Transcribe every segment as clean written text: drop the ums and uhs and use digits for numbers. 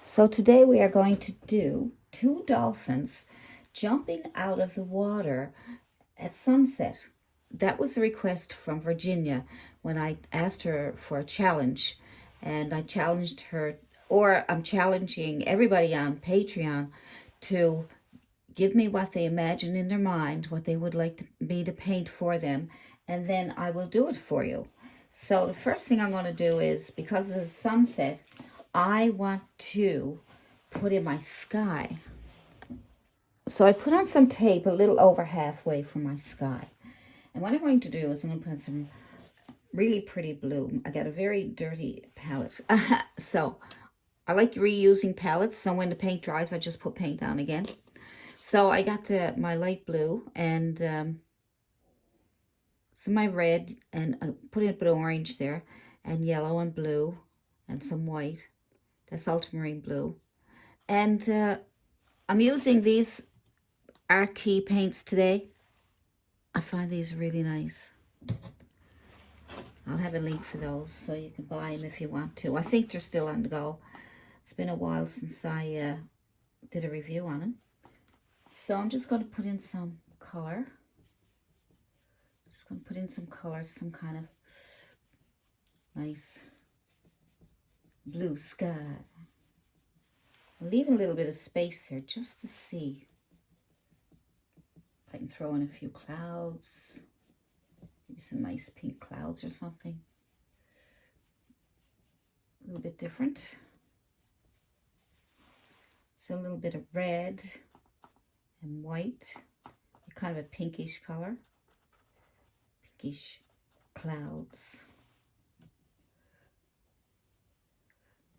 So today we are going to do two dolphins jumping out of the water at sunset. That was a request from Virginia when I asked her for a challenge. And I challenged her, or I'm challenging everybody on Patreon to give me what they imagine in their mind, what they would like me to paint for them, and then I will do it for you. So the first thing I'm going to do is, because of the sunset, I want to put in my sky. So I put on some tape a little over halfway for my sky. And what I'm going to do is I'm going to put some really pretty blue. I got a very dirty palette. So I like reusing palettes. So when the paint dries, I just put paint on again. So I got my light blue and some of my red, and I put in a bit of orange there, and yellow and blue, and some white. That's ultramarine blue. And I'm using these art key paints today. I find these really nice. I'll have a link for those so you can buy them if you want to. I think they're still on the go. It's been a while since I did a review on them. So I'm just going to put in some color. Just going to put in some color, some kind of nice blue sky. I'll leave a little bit of space here just to see if I can throw in a few clouds. Maybe some nice pink clouds or something. A little bit different. So a little bit of red and white. Kind of a pinkish color. Pinkish clouds.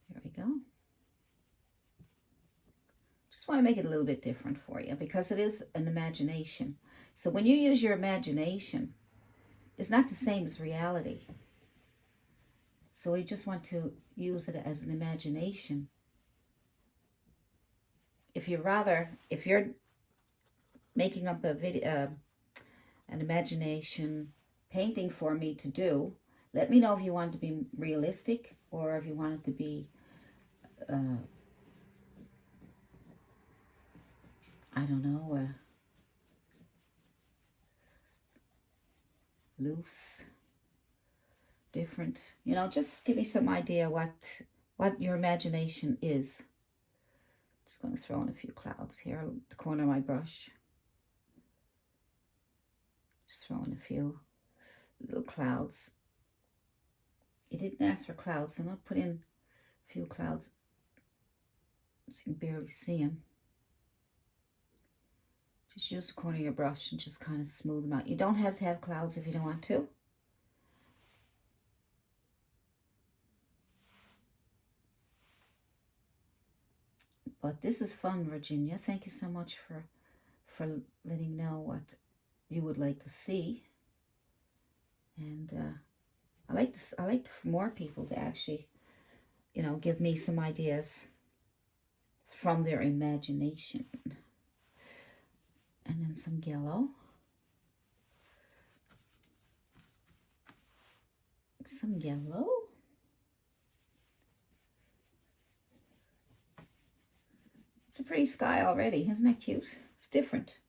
There we go. Just want to make it a little bit different for you because it is an imagination. So when you use your imagination, it's not the same as reality. So we just want to use it as an imagination. If you're making up a video, an imagination painting for me to do, let me know if you want it to be realistic or if you want it to be I don't know, loose, different. You know, just give me some idea what your imagination is. Just going to throw in a few clouds here, the corner of my brush. Just throw in a few little clouds. You didn't ask for clouds, so I'm going to put in a few clouds so you can barely see them. Just use the corner of your brush and just kind of smooth them out. You don't have to have clouds if you don't want to. But this is fun, Virginia. Thank you so much for letting me know what you would like to see. And I like for more people to actually, you know, give me some ideas from their imagination. And then some yellow. Some yellow. It's a pretty sky already. Isn't that cute? It's different.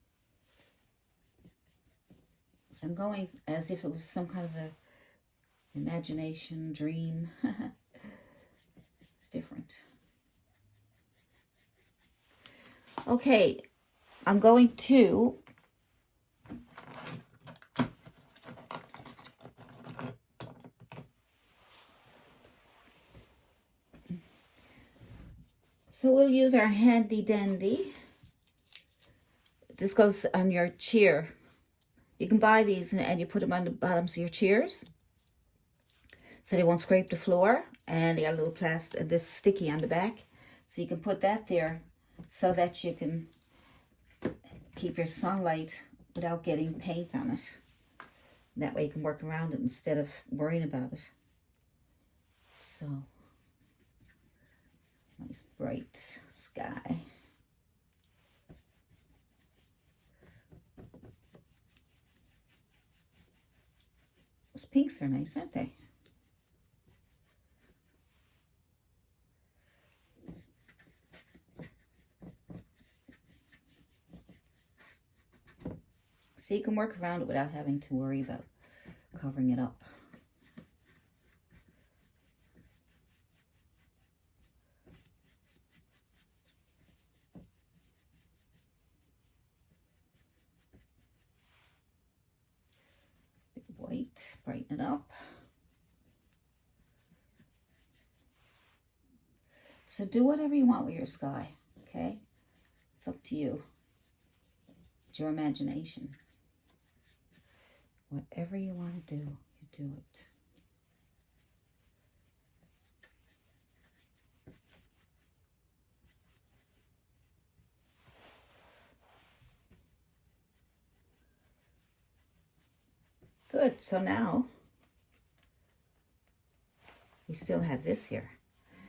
So I'm going as if it was some kind of a imagination dream. It's different. Okay, I'm going to we'll use our handy dandy. This goes on your chair. You can buy these and you put them on the bottoms of your chairs so they won't scrape the floor. And they got a little plastic, this sticky on the back. So you can put that there so that you can keep your sunlight without getting paint on it. That way you can work around it instead of worrying about it. So, nice bright sky. Those pinks are nice, aren't they? So you can work around it without having to worry about covering it up. Bit white, brighten it up. So do whatever you want with your sky, okay? It's up to you. It's your imagination. Whatever you want to do, you do it. Good, so now we still have this here.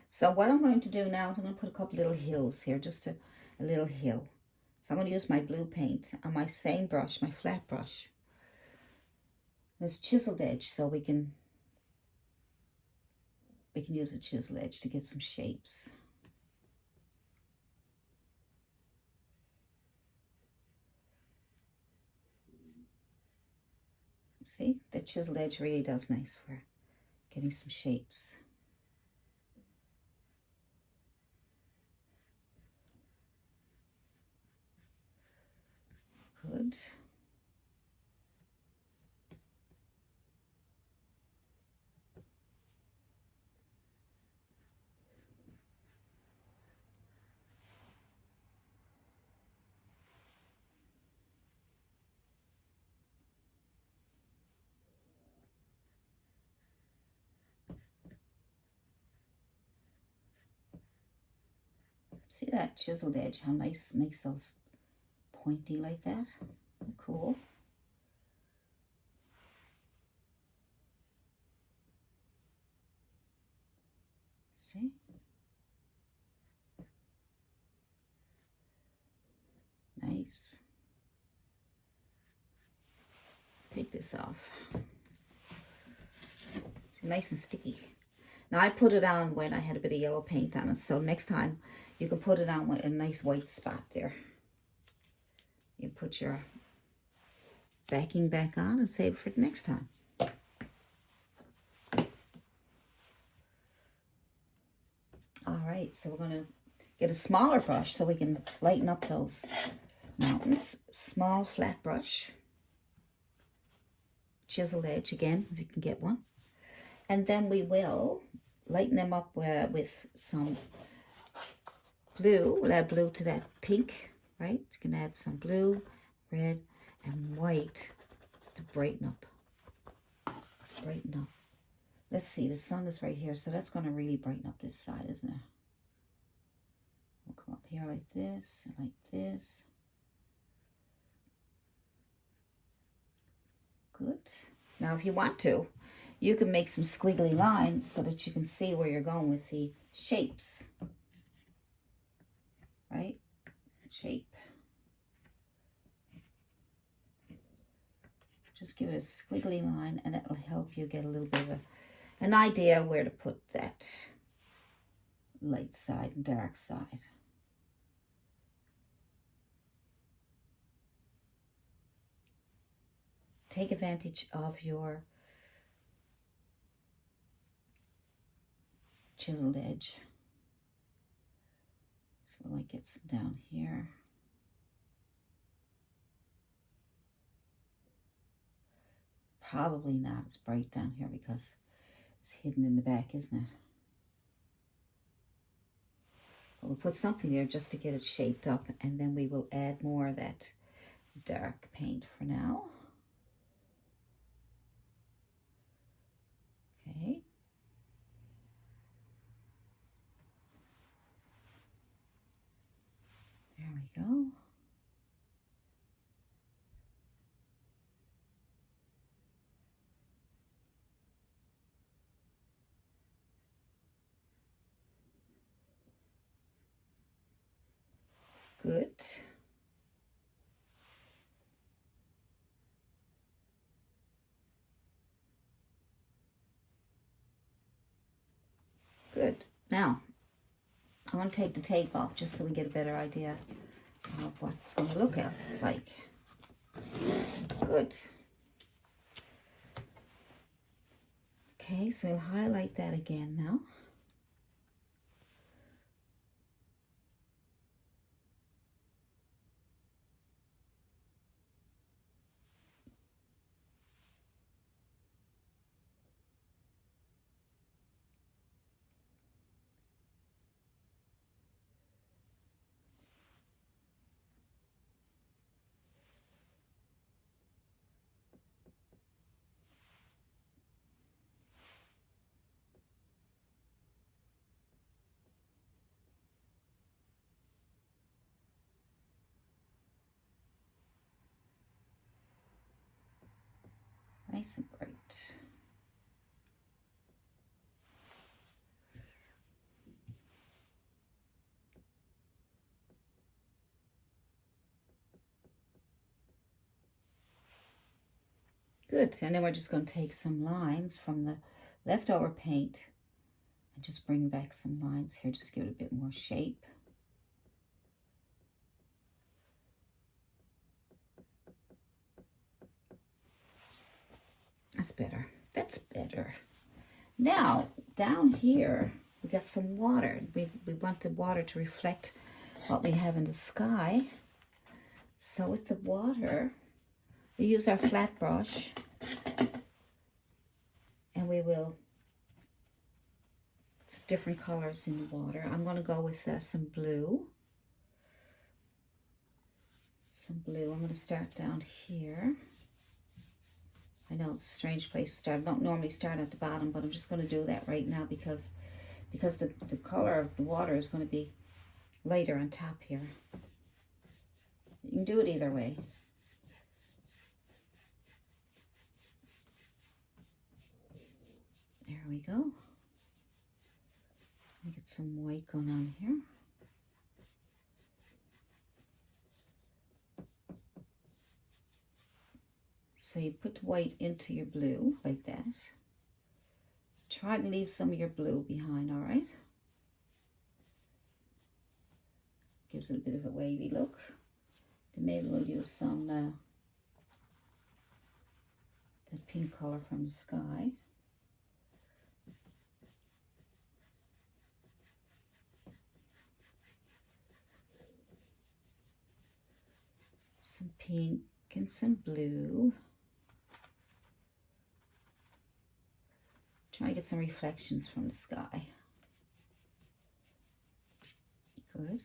So what I'm going to do now is I'm going to put a couple little hills here, just a little hill. So I'm going to use my blue paint on my same brush, my flat brush. It's chiseled edge, so we can use a chisel edge to get some shapes. See, the chisel edge really does nice for getting some shapes. Good. See that chiseled edge, how nice it makes those pointy like that? Cool. See? Nice. Take this off. It's nice and sticky. Now I put it on when I had a bit of yellow paint on it, so next time you can put it on with a nice white spot there. You put your backing back on and save it for the next time. All right, so we're going to get a smaller brush so we can lighten up those mountains. Small flat brush. Chisel edge again, if you can get one. And then we will lighten them up with some blue. We'll add blue to that pink, right? You can add some blue, red, and white to brighten up. Brighten up. Let's see, the sun is right here, so that's going to really brighten up this side, isn't it? We'll come up here like this, and like this. Good. Now, if you want to, you can make some squiggly lines so that you can see where you're going with the shapes. Right? Shape. Just give it a squiggly line and it'll help you get a little bit of an idea where to put that light side and dark side. Take advantage of your chiseled edge. So I might get some down here. Probably not as bright down here because it's hidden in the back, isn't it? But we'll put something there just to get it shaped up, and then we will add more of that dark paint for now. Okay. There we go. Good. Good. Now, I'm going to take the tape off just so we get a better idea of what it's going to look like. Good. Okay, so we'll highlight that again now. Nice and bright. Good, and then we're just going to take some lines from the leftover paint and just bring back some lines here, just give it a bit more shape. That's better. That's better. Now, down here, we got some water. We want the water to reflect what we have in the sky. So with the water, we use our flat brush, and we will put some different colors in the water. I'm going to go with some blue. Some blue. I'm going to start down here. I know it's a strange place to start. I don't normally start at the bottom, but I'm just going to do that right now because the color of the water is going to be later on top here. You can do it either way. There we go. Let me get some white going on here. So you put white into your blue like that. Try to leave some of your blue behind, all right? Gives it a bit of a wavy look. Then maybe we'll use some that pink color from the sky. Some pink and some blue. Try to get some reflections from the sky. Good.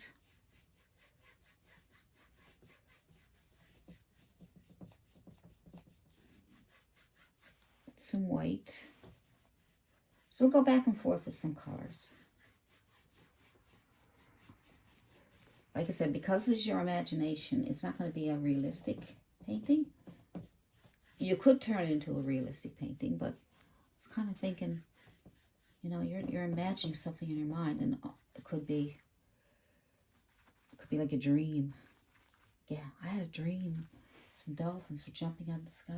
Some white. So we'll go back and forth with some colors. Like I said, because this is your imagination, it's not going to be a realistic painting. You could turn it into a realistic painting, but I was kind of thinking, you know, you're imagining something in your mind, and it could be like a dream. Yeah, I had a dream. Some dolphins were jumping out of the sky.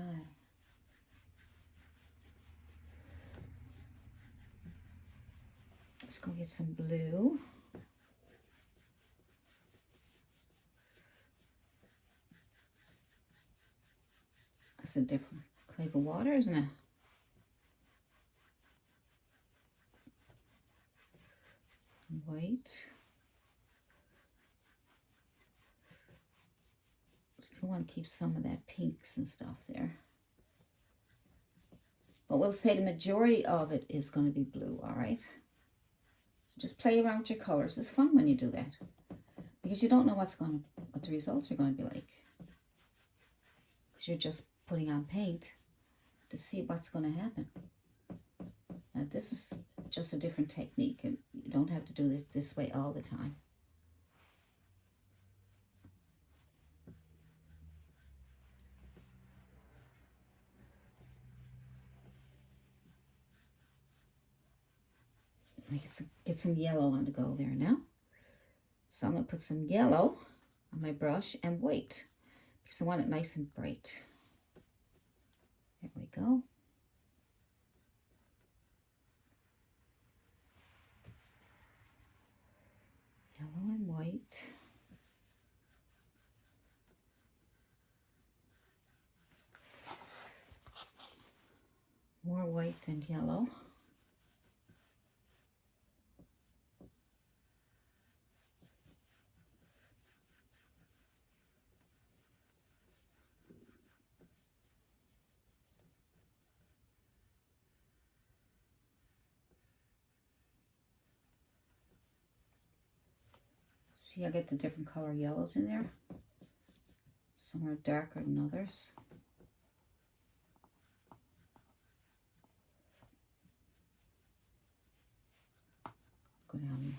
Let's go get some blue. That's a different type of water, isn't it? White. Still want to keep some of that pinks and stuff there. But we'll say the majority of it is going to be blue, all right? So just play around with your colors. It's fun when you do that, because you don't know what the results are going to be like. Because you're just putting on paint to see what's going to happen. Now this is just a different technique, and you don't have to do this way all the time. I get some yellow on the go there now. So I'm going to put some yellow on my brush and white, because I want it nice and bright. There we go. Yellow and white. white and yellow. See, I get the different color yellows in there. Some are darker than others. Go down and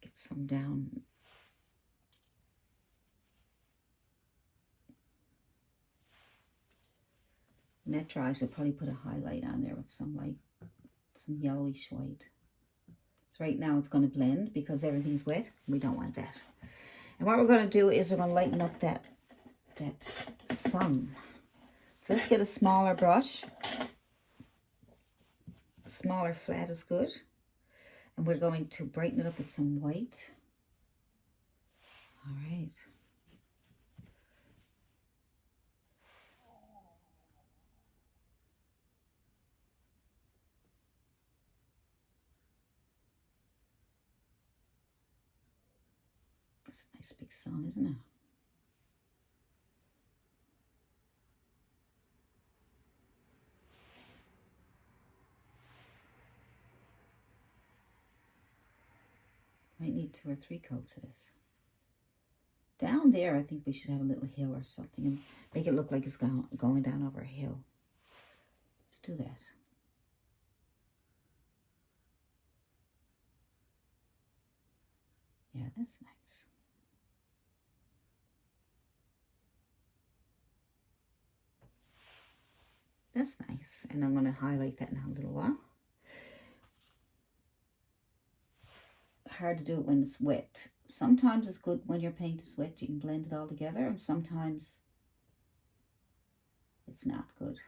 get some down. When that dries, I'll probably put a highlight on there with some light, some yellowish white. So right now it's going to blend because everything's wet. We don't want that. And what we're going to do is we're going to lighten up that sun. So let's get a smaller brush. Smaller flat is good. And we're going to brighten it up with some white. All right. That's a nice big sun, isn't it? Might need 2 or 3 coats of this. Down there, I think we should have a little hill or something and make it look like it's going down over a hill. Let's do that. Yeah, that's nice. That's nice. And I'm going to highlight that in a little while. Hard to do it when it's wet. Sometimes it's good when your paint is wet. You can blend it all together. And sometimes it's not good.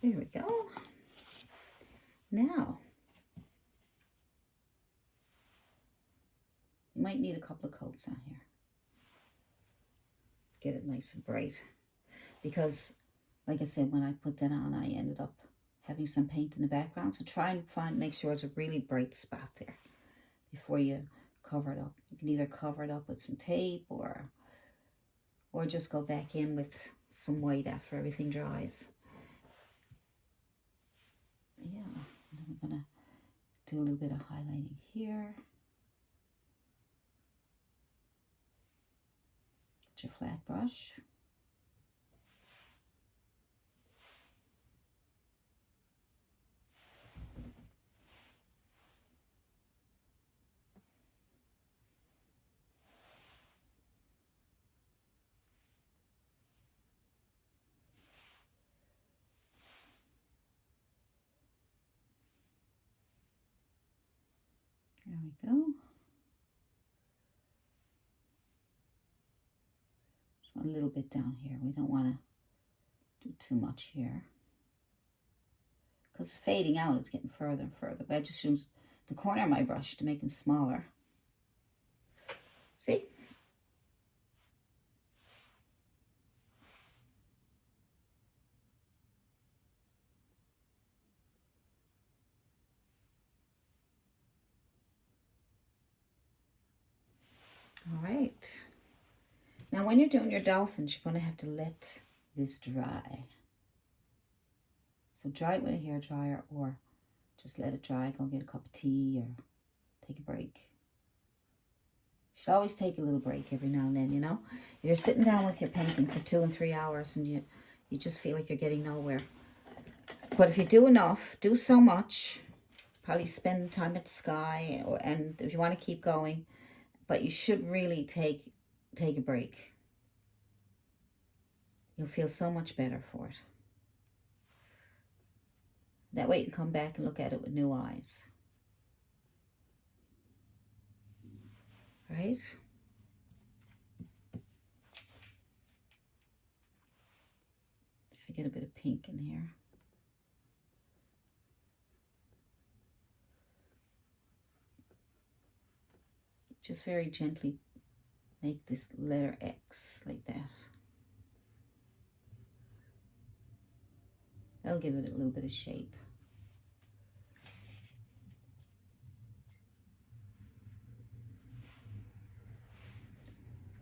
There we go. Now, you might need a couple of coats on here. Get it nice and bright. Because, like I said, when I put that on, I ended up having some paint in the background. So try and make sure it's a really bright spot there before you cover it up. You can either cover it up with some tape or just go back in with some white after everything dries. Yeah, and then we're going to do a little bit of highlighting here. Get your flat brush. There we go. Just want a little bit down here. We don't want to do too much here. Because it's fading out, it's getting further and further. But I just use the corner of my brush to make them smaller. See? All right. Now, when you're doing your dolphins, you're going to have to let this dry. So dry it with a hairdryer or just let it dry. Go get a cup of tea or take a break. You should always take a little break every now and then, you know. You're sitting down with your painting for 2 and 3 hours and you just feel like you're getting nowhere. But if you do enough, do so much, probably spend time at the sky, and if you want to keep going, but you should really take a break. You'll feel so much better for it. That way you can come back and look at it with new eyes. Right? I get a bit of pink in here. Just very gently make this letter X like that. That'll give it a little bit of shape.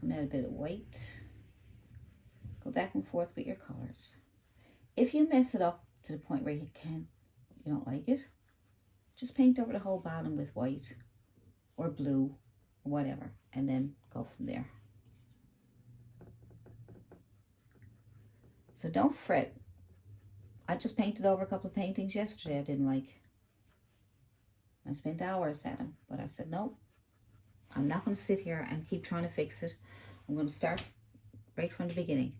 Add a bit of white. Go back and forth with your colors. If you mess it up to the point where you don't like it, just paint over the whole bottom with white or blue or whatever, and then go from there. So don't fret. I just painted over a couple of paintings yesterday I didn't like. I spent hours at them, but I said, nope, I'm not going to sit here and keep trying to fix it. I'm going to start right from the beginning.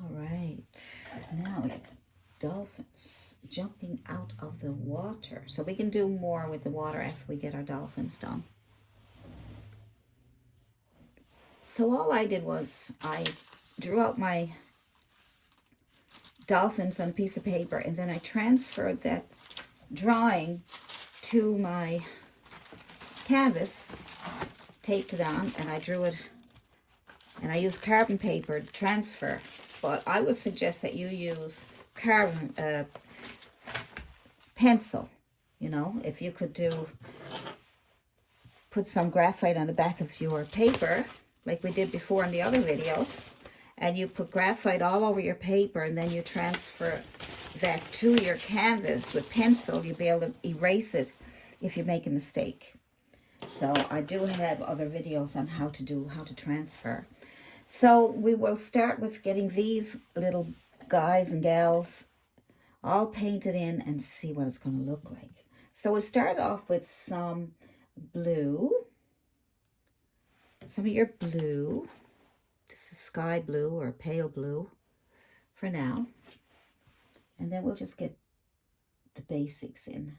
All right, now we got the dolphins jumping out of the water. So we can do more with the water after we get our dolphins done. So all I did was I drew out my dolphins on a piece of paper, and then I transferred that drawing to my canvas, taped it on, and I drew it, and I used carbon paper to transfer. But I would suggest that you use pencil. You know, if you could put some graphite on the back of your paper, like we did before in the other videos, and you put graphite all over your paper, and then you transfer that to your canvas with pencil, you'll be able to erase it if you make a mistake. So I do have other videos on how to transfer. So we will start with getting these little guys and gals all painted in and see what it's going to look like. So we'll start off with some blue, some of your blue. This is sky blue or pale blue for now. And then we'll just get the basics in.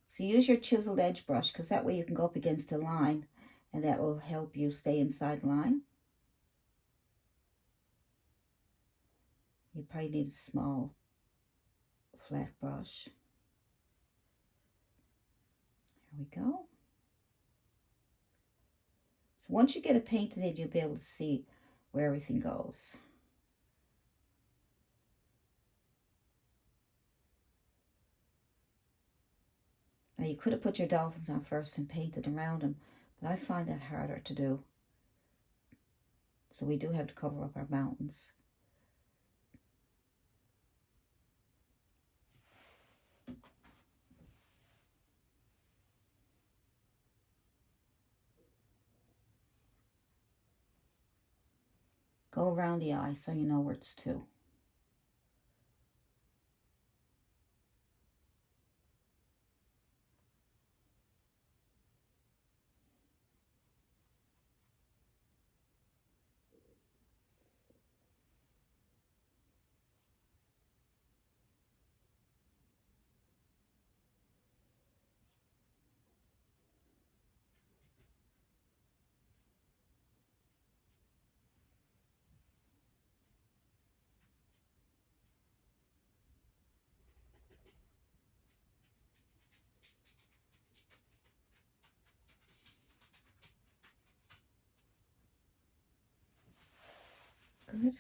So use your chiseled edge brush, because that way you can go up against a line and that will help you stay inside line. You probably need a small flat brush. There we go. So once you get it painted in, you'll be able to see where everything goes. Now you could have put your dolphins on first and painted around them, but I find that harder to do. So we do have to cover up our mountains. Go around the eye so you know where it's to. Good.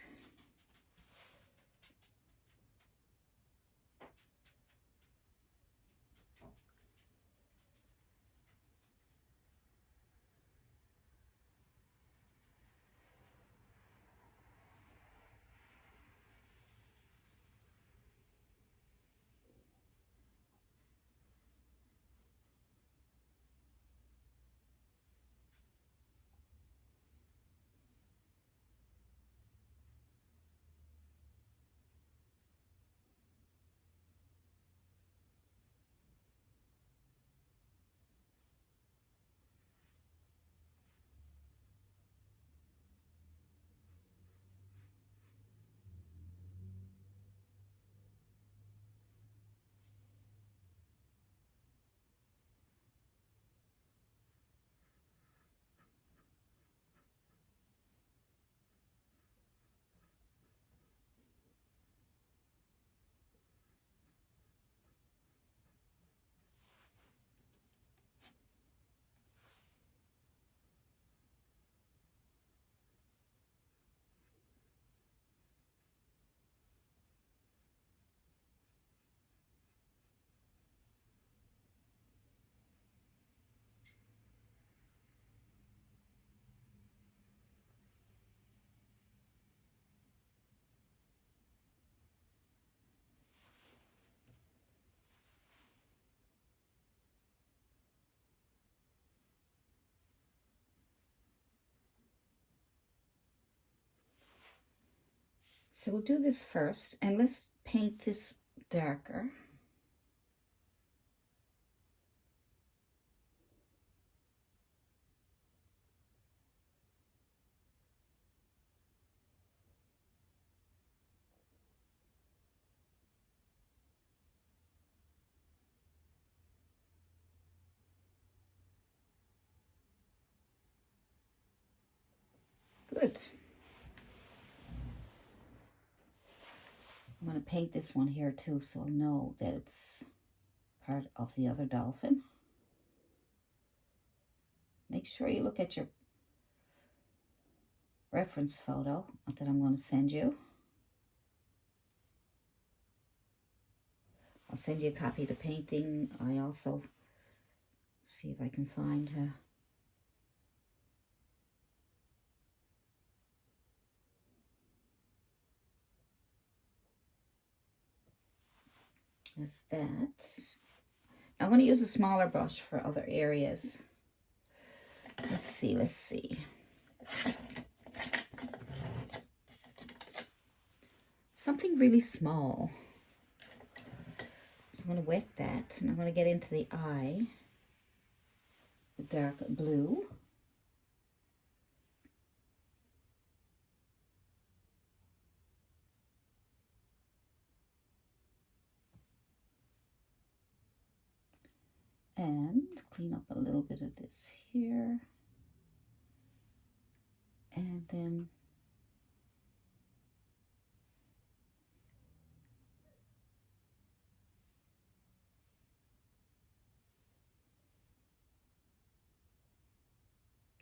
So we'll do this first, and let's paint this darker. Good. I'm going to paint this one here too, so I'll know that it's part of the other dolphin. Make sure you look at your reference photo that I'm going to send you. I'll send you a copy of the painting. I also see if I can find is that. I'm going to use a smaller brush for other areas. Let's see. Something really small. So I'm going to wet that, and I'm going to get into the eye, the dark blue. And clean up a little bit of this here. And then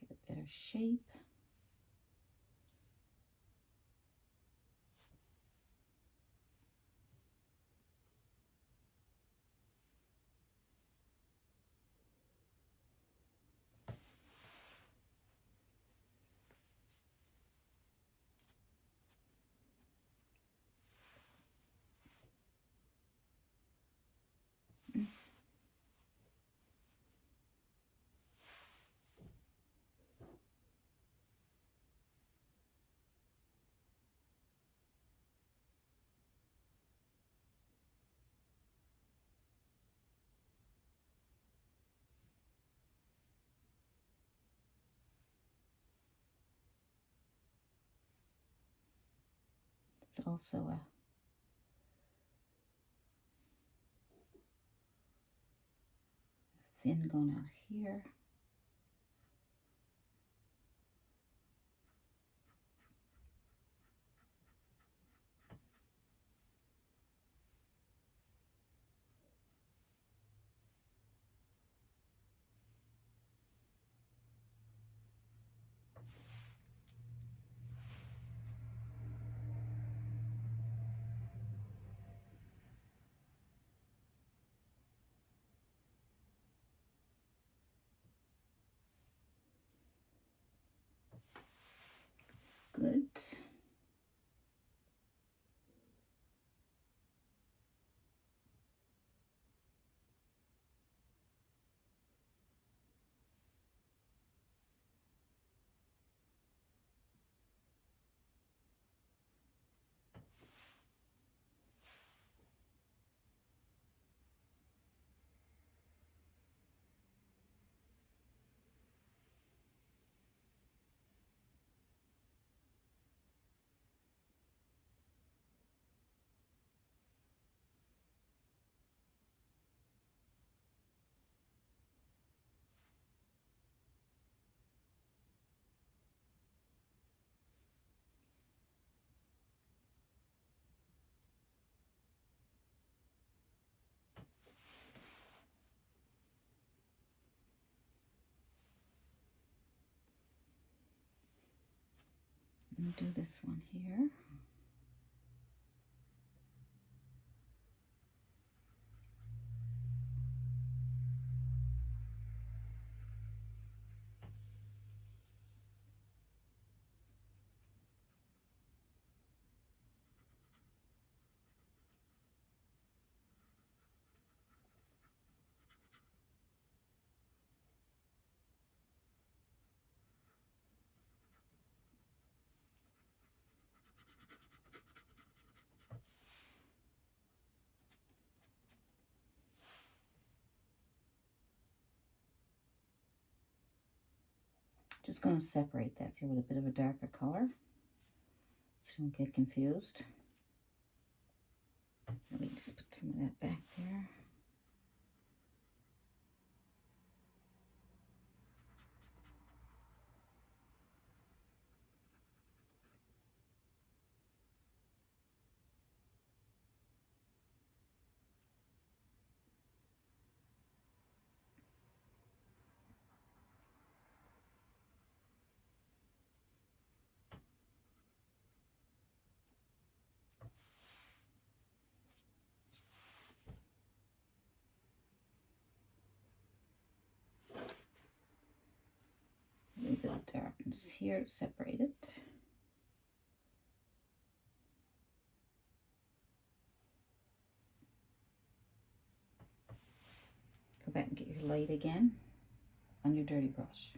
get a better shape. It's also a fin going out here. Good. I'm going to do this one here. Just going to separate that here with a bit of a darker color so you don't get confused. Let me just put some of that back there. A little bit of darkness here to separate it. Go back and get your light again on your dirty brush.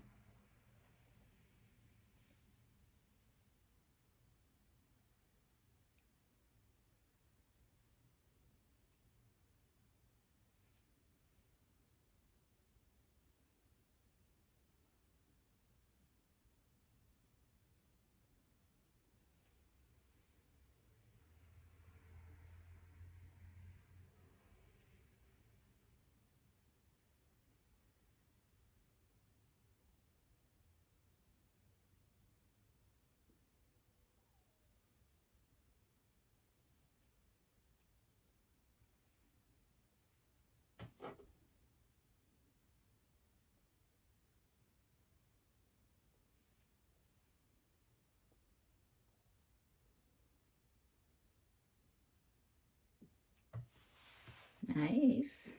Nice.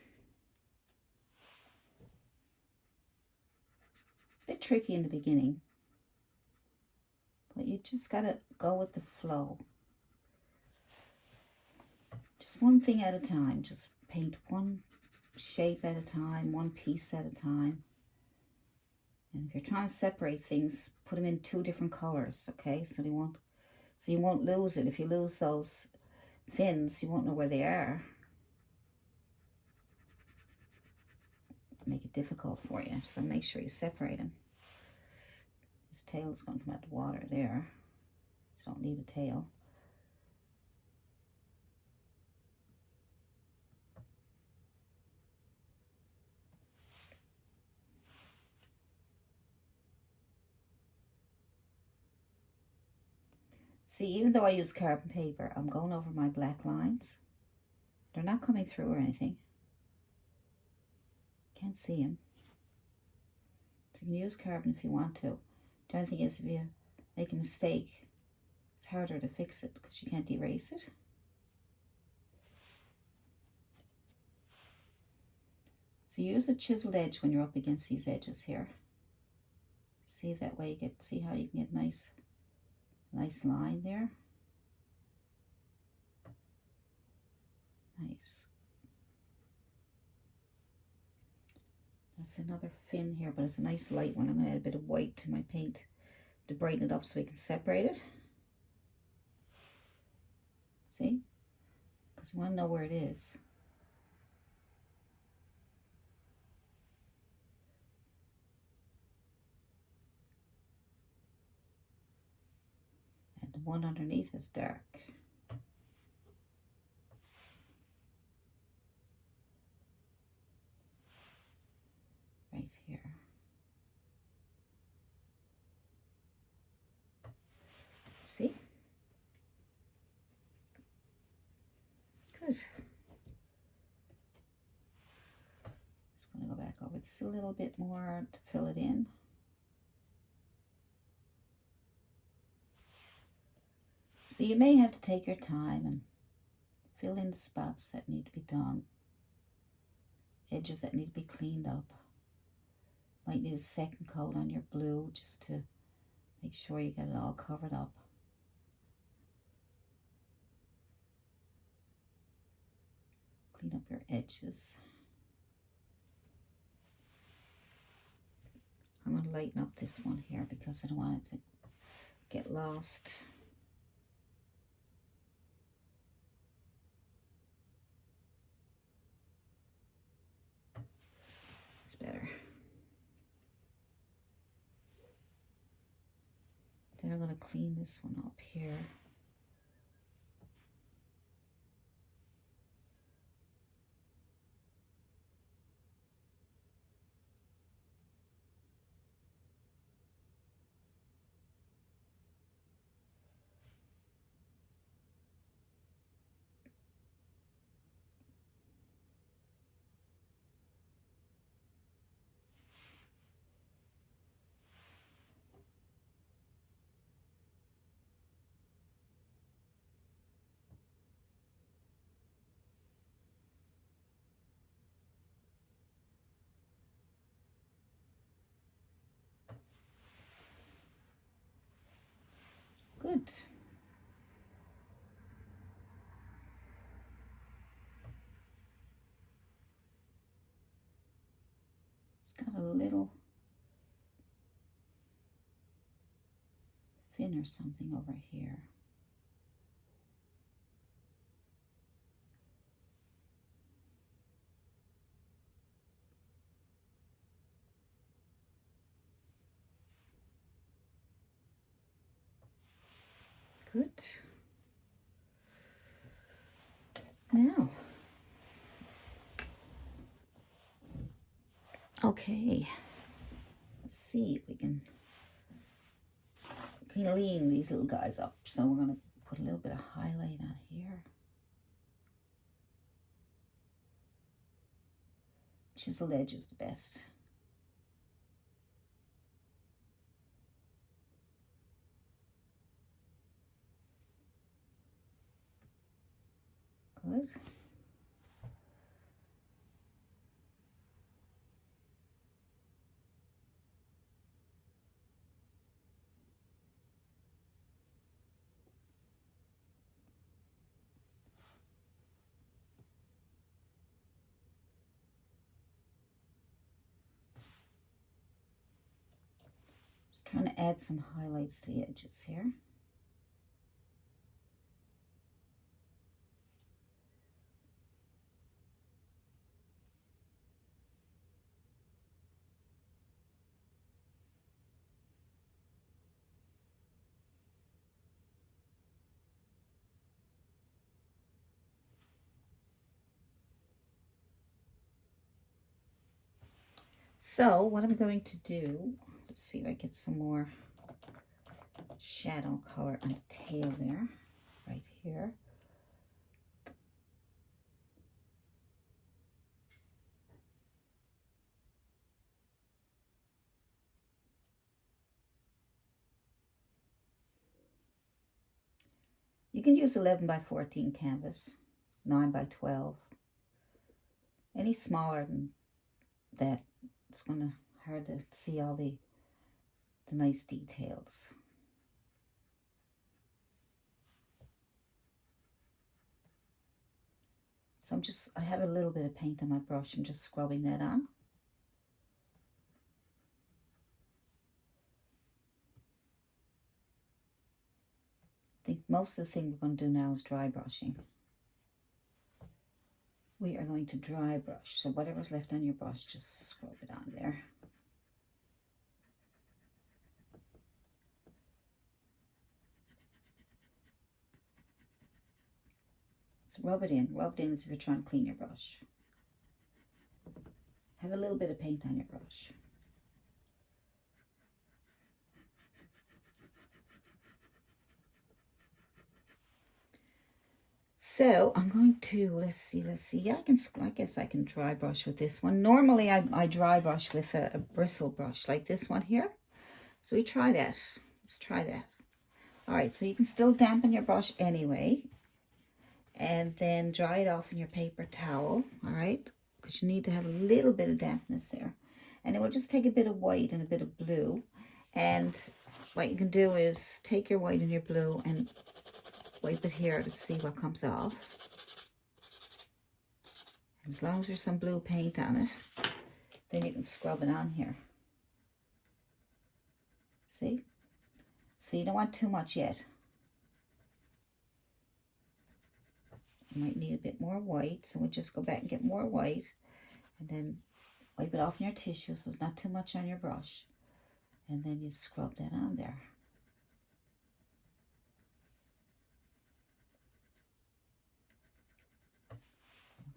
Bit tricky in the beginning, but you just gotta go with the flow. Just one thing at a time. Just paint one shape at a time, one piece at a time. And if you're trying to separate things, put them in 2 different colors, okay? So you won't lose it. If you lose those fins, you won't know where they are. Make it difficult for you, so make sure you separate them. His tail is going to come out the water there. You don't need a tail. See, even though I use carbon paper, I'm going over my black lines. They're not coming through or anything. Can't see them. So you can use carbon if you want to. The only thing is, if you make a mistake, it's harder to fix it because you can't erase it. So use a chiseled edge when you're up against these edges here. See, that way see how you can get nice line there. Nice. That's another fin here, but it's a nice light one. I'm going to add a bit of white to my paint to brighten it up so we can separate it. See? Because we want to know where it is. And the one underneath is dark. Right here. See? Good. Just going to go back over this a little bit more to fill it in. So you may have to take your time and fill in the spots that need to be done, edges that need to be cleaned up. Might need a second coat on your blue just to make sure you get it all covered up. Clean up your edges. I'm going to lighten up this one here because I don't want it to get lost. It's better. Then I'm going to clean this one up here. Good. It's got a little fin or something over here. Good. Now, okay, let's see if we can clean these little guys up. So we're going to put a little bit of highlight on here. Chiseled edge is the best. Good. Just trying to add some highlights to the edges here. So what I'm going to do, let's see if I get some more shadow color on the tail there, right here. You can use 11 by 14 canvas, 9 by 12. Any smaller than that, it's going to hard to see all the nice details. So I have a little bit of paint on my brush. I'm just scrubbing that on. I think most of the thing we're going to do now is dry brushing. We are going to dry brush. So whatever's left on your brush, just scrub it on there. So rub it in. Rub it in as if you're trying to clean your brush. Have a little bit of paint on your brush. So I'm going to, let's see. Yeah, I guess I can dry brush with this one. Normally I dry brush with a bristle brush like this one here. So we try that. Let's try that. All right, so you can still dampen your brush anyway. And then dry it off in your paper towel, all right? Because you need to have a little bit of dampness there. And it will just take a bit of white and a bit of blue. And what you can do is take your white and your blue and wipe it here to see what comes off. And as long as there's some blue paint on it, then you can scrub it on here. See? So you don't want too much yet. You might need a bit more white, so we'll just go back and get more white and then wipe it off in your tissue so there's not too much on your brush. And then you scrub that on there.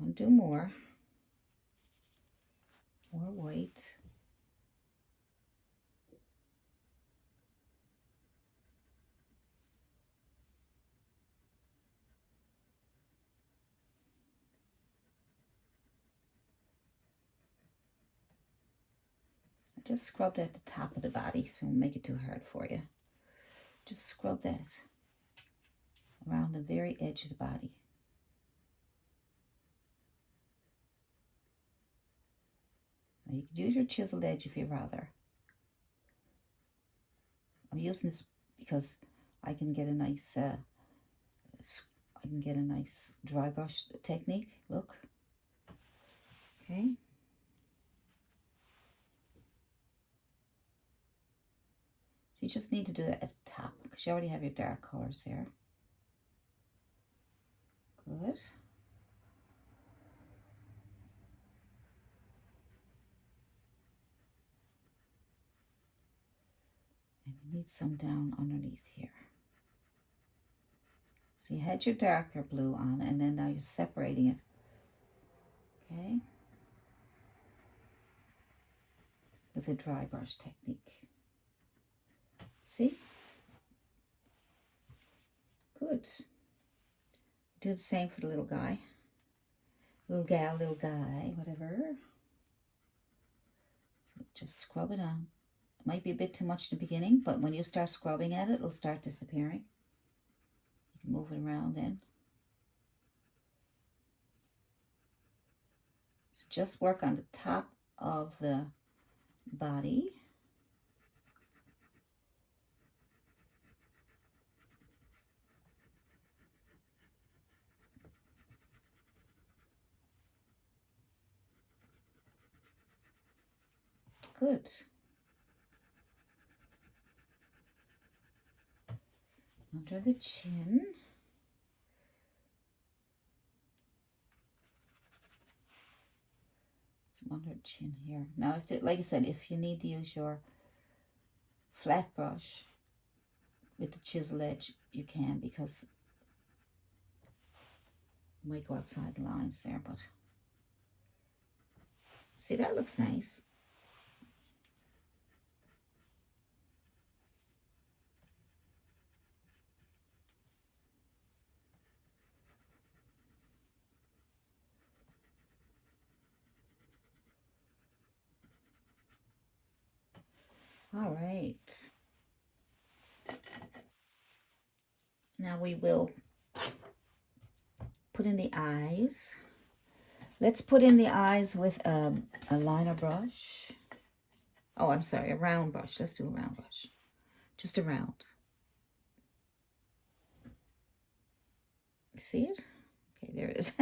I'm going to do more white. Just scrub that at the top of the body so it won't make it too hard for you. Just scrub that around the very edge of the body. Now you could use your chiseled edge if you'd rather. I'm using this because I can get a nice dry brush technique. Look. Okay. So you just need to do that at the top because you already have your dark colors there. Good. And you need some down underneath here. So you had your darker blue on and then now you're separating it. Okay. With a dry brush technique. See? Good. Do the same for the little guy. Little gal, little guy, whatever. So just scrub it on. It might be a bit too much in the beginning, but when you start scrubbing at it, it'll start disappearing. You can move it around then. So just work on the top of the body. Good. Under the chin. Some under the chin here. Now, like I said, if you need to use your flat brush with the chisel edge, you can because you might go outside the lines there, but see, that looks nice. All right. Now we will put in the eyes. Let's put in the eyes with a liner brush. Oh, I'm sorry, a round brush. Let's do a round brush. Just a round. See it? Okay, there it is.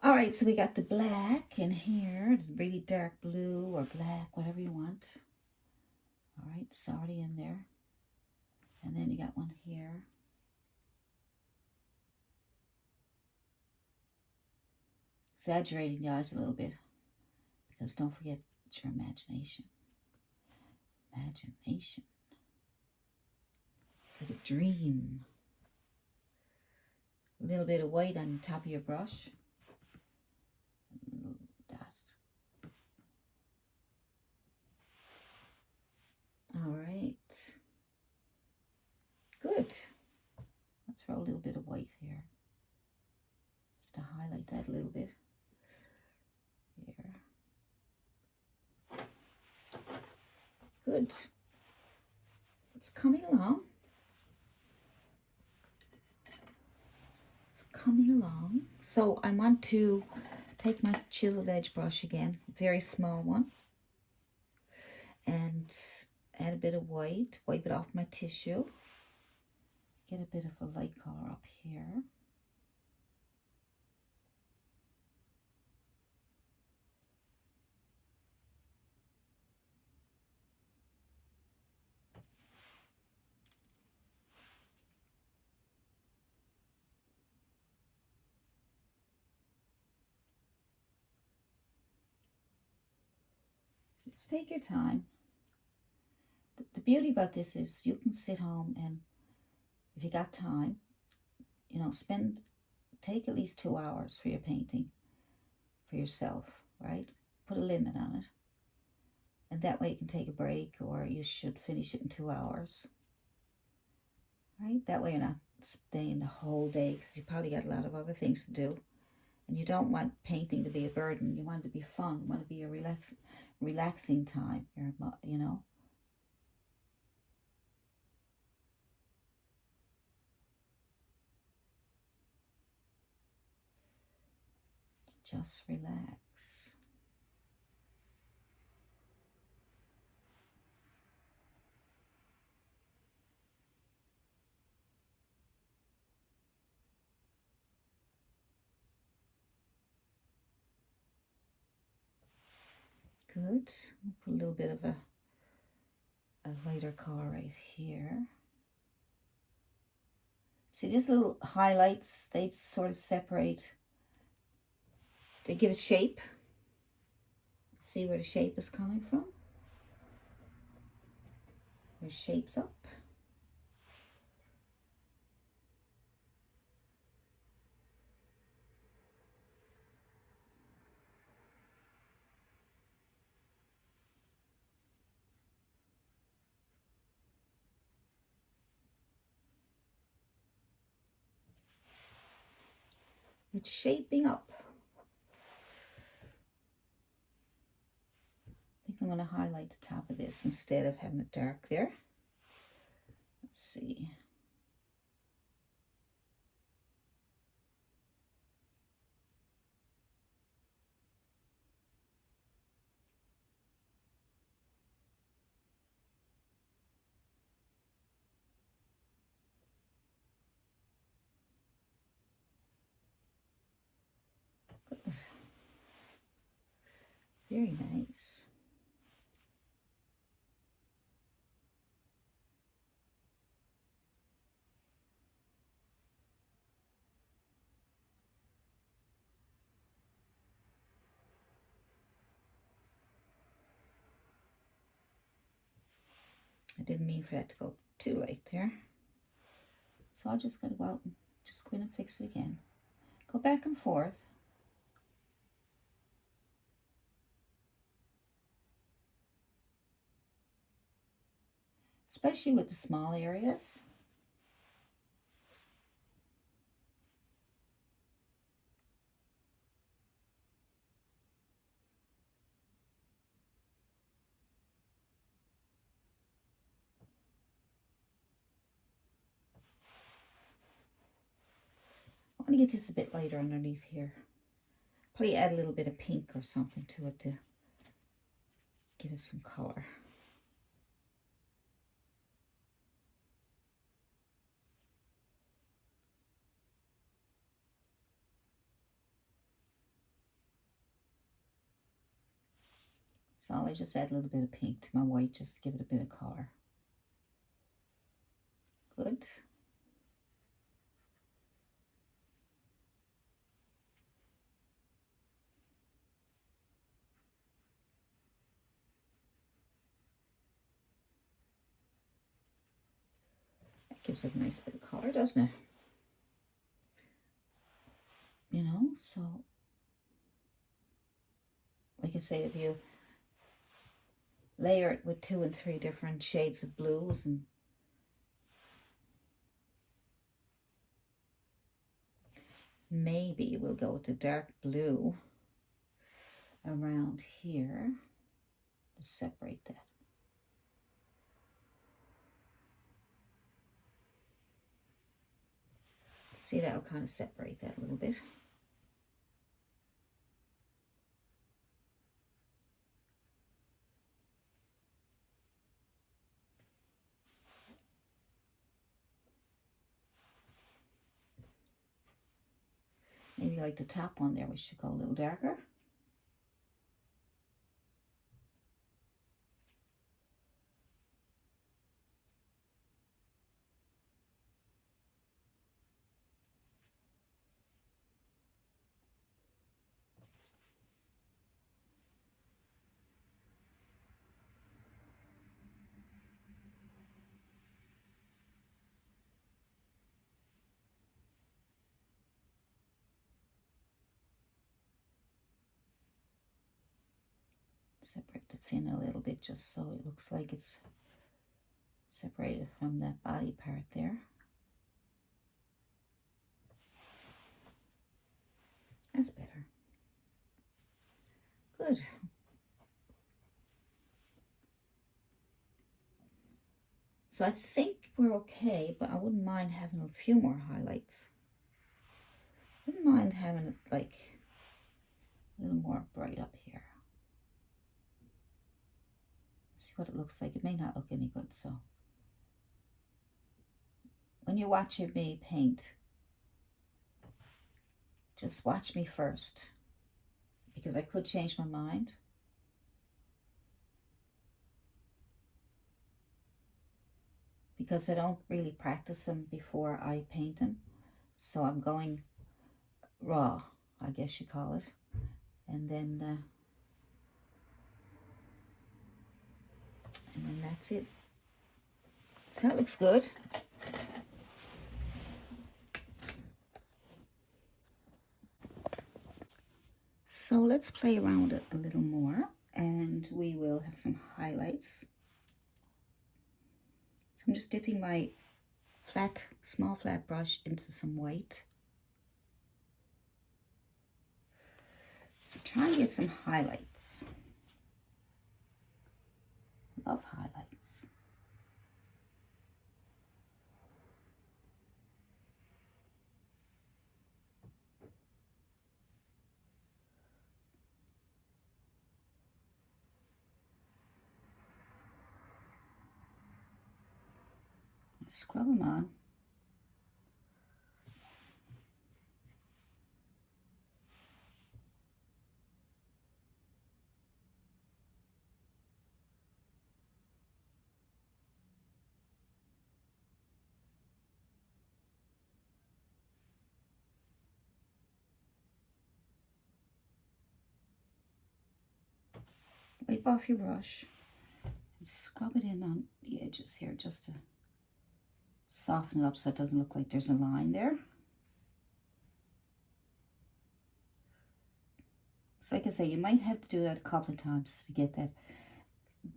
All right, so we got the black in here. It's really dark blue or black, whatever you want. All right, it's already in there. And then you got one here. Exaggerating the eyes a little bit because don't forget your imagination. Imagination. It's like a dream. A little bit of white on the top of your brush. A little dot. All right. Good. I'll throw a little bit of white here. Just to highlight that a little bit. Here. Good. It's coming along. It's coming along. So I want to take my chiseled edge brush again, very small one, and add a bit of white, wipe it off my tissue, get a bit of a light color up here. Just take your time. The beauty about this is you can sit home and if you got time, you know, spend take at least 2 hours for your painting, for yourself, right? Put a limit on it. And that way you can take a break, or you should finish it in 2 hours, right? That way you're not staying the whole day, because you probably got a lot of other things to do. And you don't want painting to be a burden. You want it to be fun. You want it to be a relaxing time, you know. Just relax. Good. I'll put a little bit of a lighter color right here. See, these little highlights, they sort of separate. They give it shape. See where the shape is coming from? Where shape's up. It's shaping up. I think I'm going to highlight the top of this instead of having it dark there. Let's see. Good. Very nice. I didn't mean for that to go too late there. So I'm just going to go out and just go in and fix it again. Go back and forth. Especially with the small areas. I want to get this a bit lighter underneath here. Probably add a little bit of pink or something to it to give it some color. So I just add a little bit of pink to my white just to give it a bit of color. Good. Gives it a nice bit of color, doesn't it? You know, so like I say, if you layer it with 2 and 3 different shades of blues, and maybe we'll go with the dark blue around here to separate that. See, that'll kind of separate that a little bit. Maybe like the top one there, we should go a little darker. Separate the fin a little bit just so it looks like it's separated from that body part there. That's better. Good. So I think we're okay, but I wouldn't mind having a few more highlights. Wouldn't mind having it like a little more bright up here. See what it looks like. It may not look any good, so when you're watching me paint, just watch me first, because I could change my mind. Because I don't really practice them before I paint them. So I'm going raw, I guess you call it. And then that's it. So that looks good. So let's play around it a little more, and we will have some highlights. So I'm just dipping my small flat brush into some white. Try and get some highlights. Love highlights. Scrub them on. Wipe off your brush and scrub it in on the edges here just to soften it up so it doesn't look like there's a line there. So like I say, you might have to do that a couple of times to get that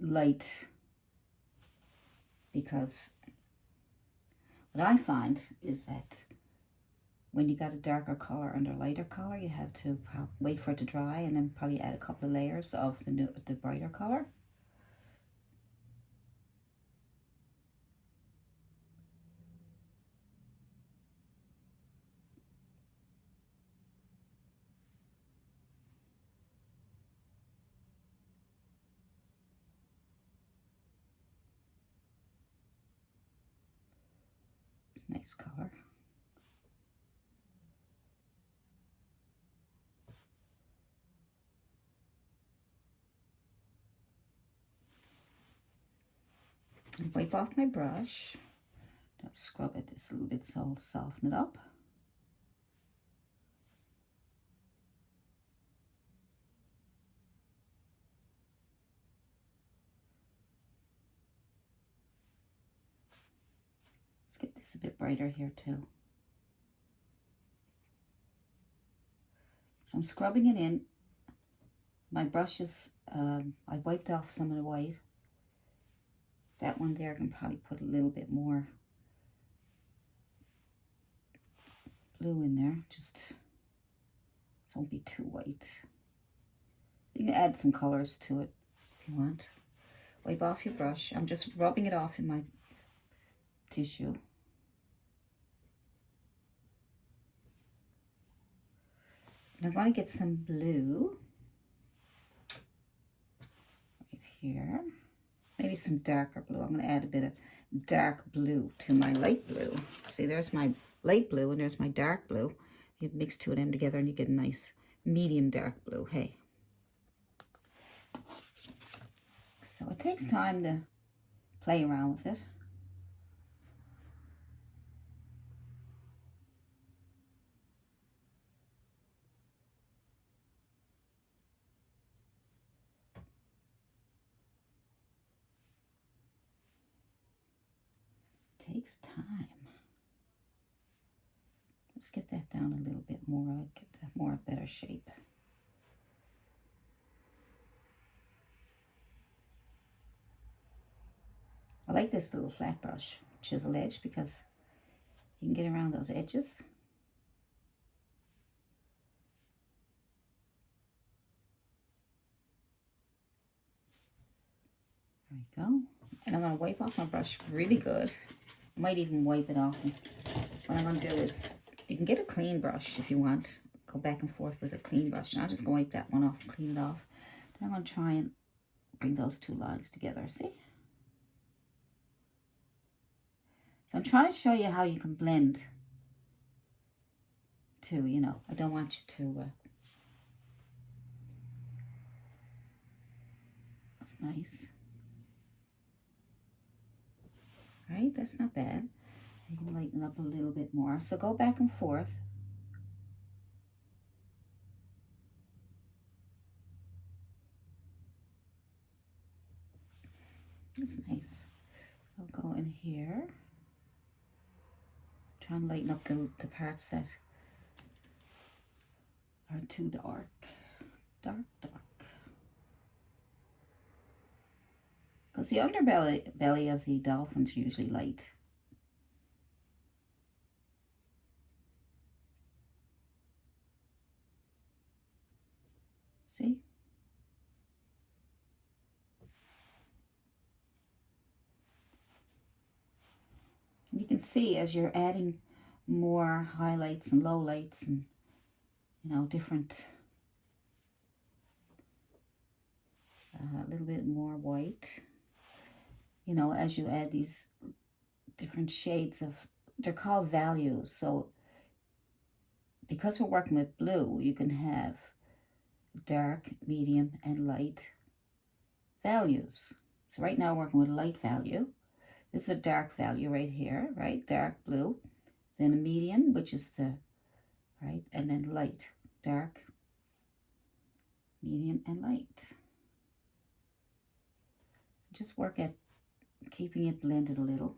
light, because what I find is that when you got a darker color and a lighter color, you have to wait for it to dry and then probably add a couple of layers of the brighter color. It's a nice color. And wipe off my brush. Don't scrub it this little bit so I'll soften it up. Let's get this a bit brighter here too. So I'm scrubbing it in. My brushes, I wiped off some of the white. That one there, I can probably put a little bit more blue in there, just so it won't be too white. You can add some colors to it if you want. Wipe off your brush. I'm just rubbing it off in my tissue. And I'm going to get some blue right here. Maybe some darker blue. I'm going to add a bit of dark blue to my light blue. See, there's my light blue and there's my dark blue. You mix two of them together and you get a nice medium dark blue. Hey. So it takes time to play around with it. Takes time. Let's get that down a little bit more, get that more better shape. I like this little flat brush, chisel edge, because you can get around those edges. There we go. And I'm going to wipe off my brush really good. I might even wipe it off. And what I'm going to do is, you can get a clean brush if you want. Go back and forth with a clean brush. And I'm just going to wipe that one off and clean it off. Then I'm going to try and bring those two lines together, see? So I'm trying to show you how you can blend too, you know. I don't want you to... that's nice. Right, that's not bad. You can lighten up a little bit more. So go back and forth. That's nice. I'll go in here. Try and lighten up the parts that are too dark. Dark. Because the underbelly of the dolphin's usually light. See? And you can see as you're adding more highlights and lowlights and, you know, different, a little bit more white, you know, as you add these different shades of, they're called values. So because we're working with blue, you can have dark, medium, and light values. So right now we're working with a light value. This is a dark value right here, right? Dark blue. Then a medium, which is the, right? And then light, dark, medium, and light. Just work at keeping it blended a little.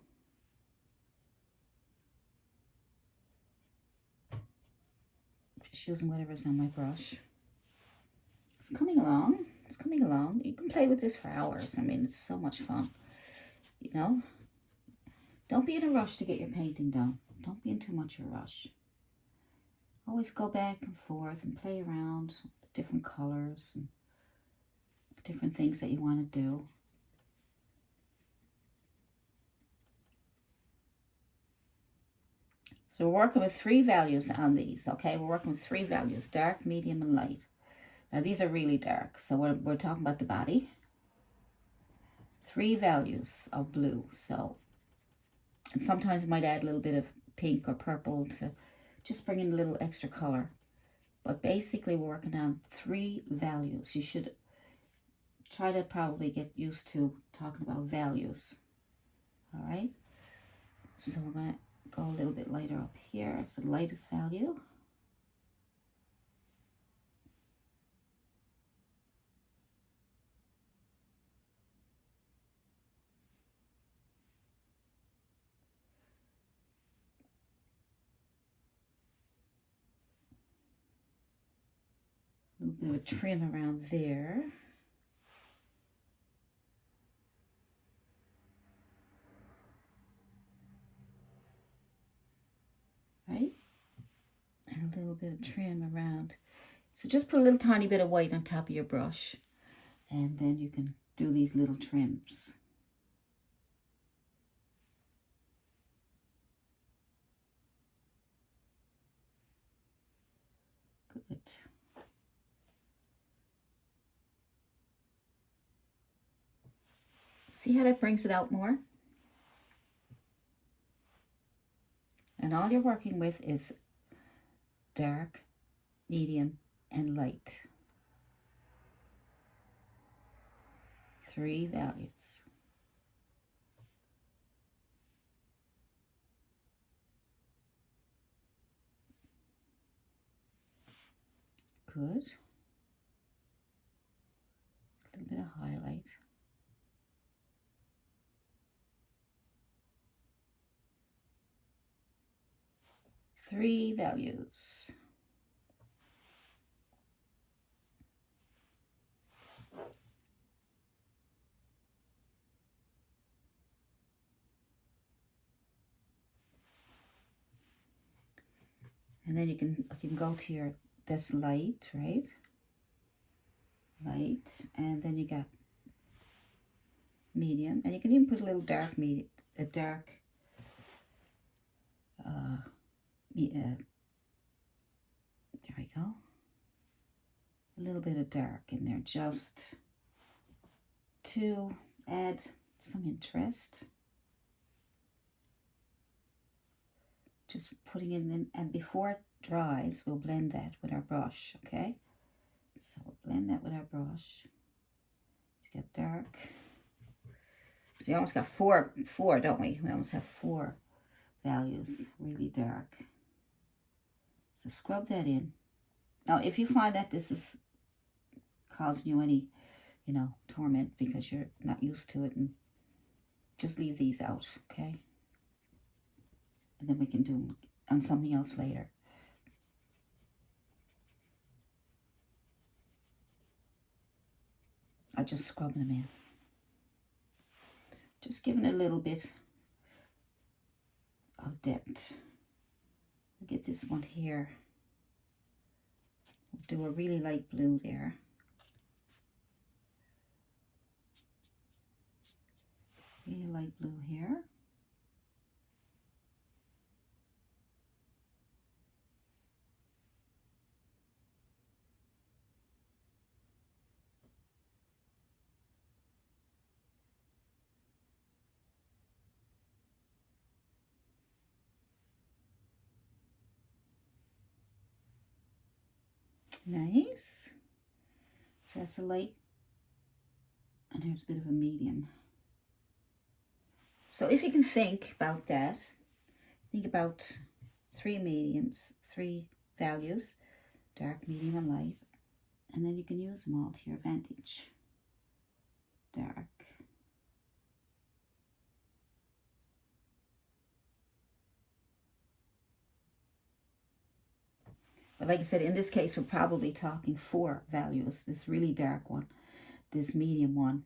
Just using whatever's on my brush. It's coming along. It's coming along. You can play with this for hours. I mean, it's so much fun. You know? Don't be in a rush to get your painting done. Don't be in too much of a rush. Always go back and forth and play around with different colors and different things that you want to do. So we're working with 3 values on these, okay? We're working with 3 values, dark, medium, and light. Now these are really dark, so we're talking about the body. 3 values of blue, so, and sometimes you might add a little bit of pink or purple to just bring in a little extra color. But basically we're working on 3 values. You should try to probably get used to talking about values, all right? So we're gonna go a little bit lighter up here. So the lightest value. A little bit of a trim around there. Right? And a little bit of trim around. So just put a little tiny bit of white on top of your brush, and then you can do these little trims. Good. See how that brings it out more? And all you're working with is dark, medium, and light. 3 values. Good. A little bit of highlight. Three values. And then you can go to your, this light, right? Light, and then you got medium, and you can even put a little dark there we go. A little bit of dark in there, just to add some interest. Just putting it in, and before it dries, we'll blend that with our brush, okay? So we'll blend that with our brush. Let's get dark. So we almost got four, don't we? We almost have 4 values, really dark. So scrub that in. Now, if you find that this is causing you any, you know, torment because you're not used to it, and just leave these out, okay? And then we can do them on something else later. I'm just scrubbing them in. Just giving it a little bit of depth. I'll get this one here. We'll do a really light blue there. Really light blue here. Nice. So that's a light, and there's a bit of a medium. So if you can think about that, think about 3 mediums, 3 values, dark, medium, and light, and then you can use them all to your advantage. Dark. But like I said, in this case, we're probably talking 4 values. This really dark one, this medium one,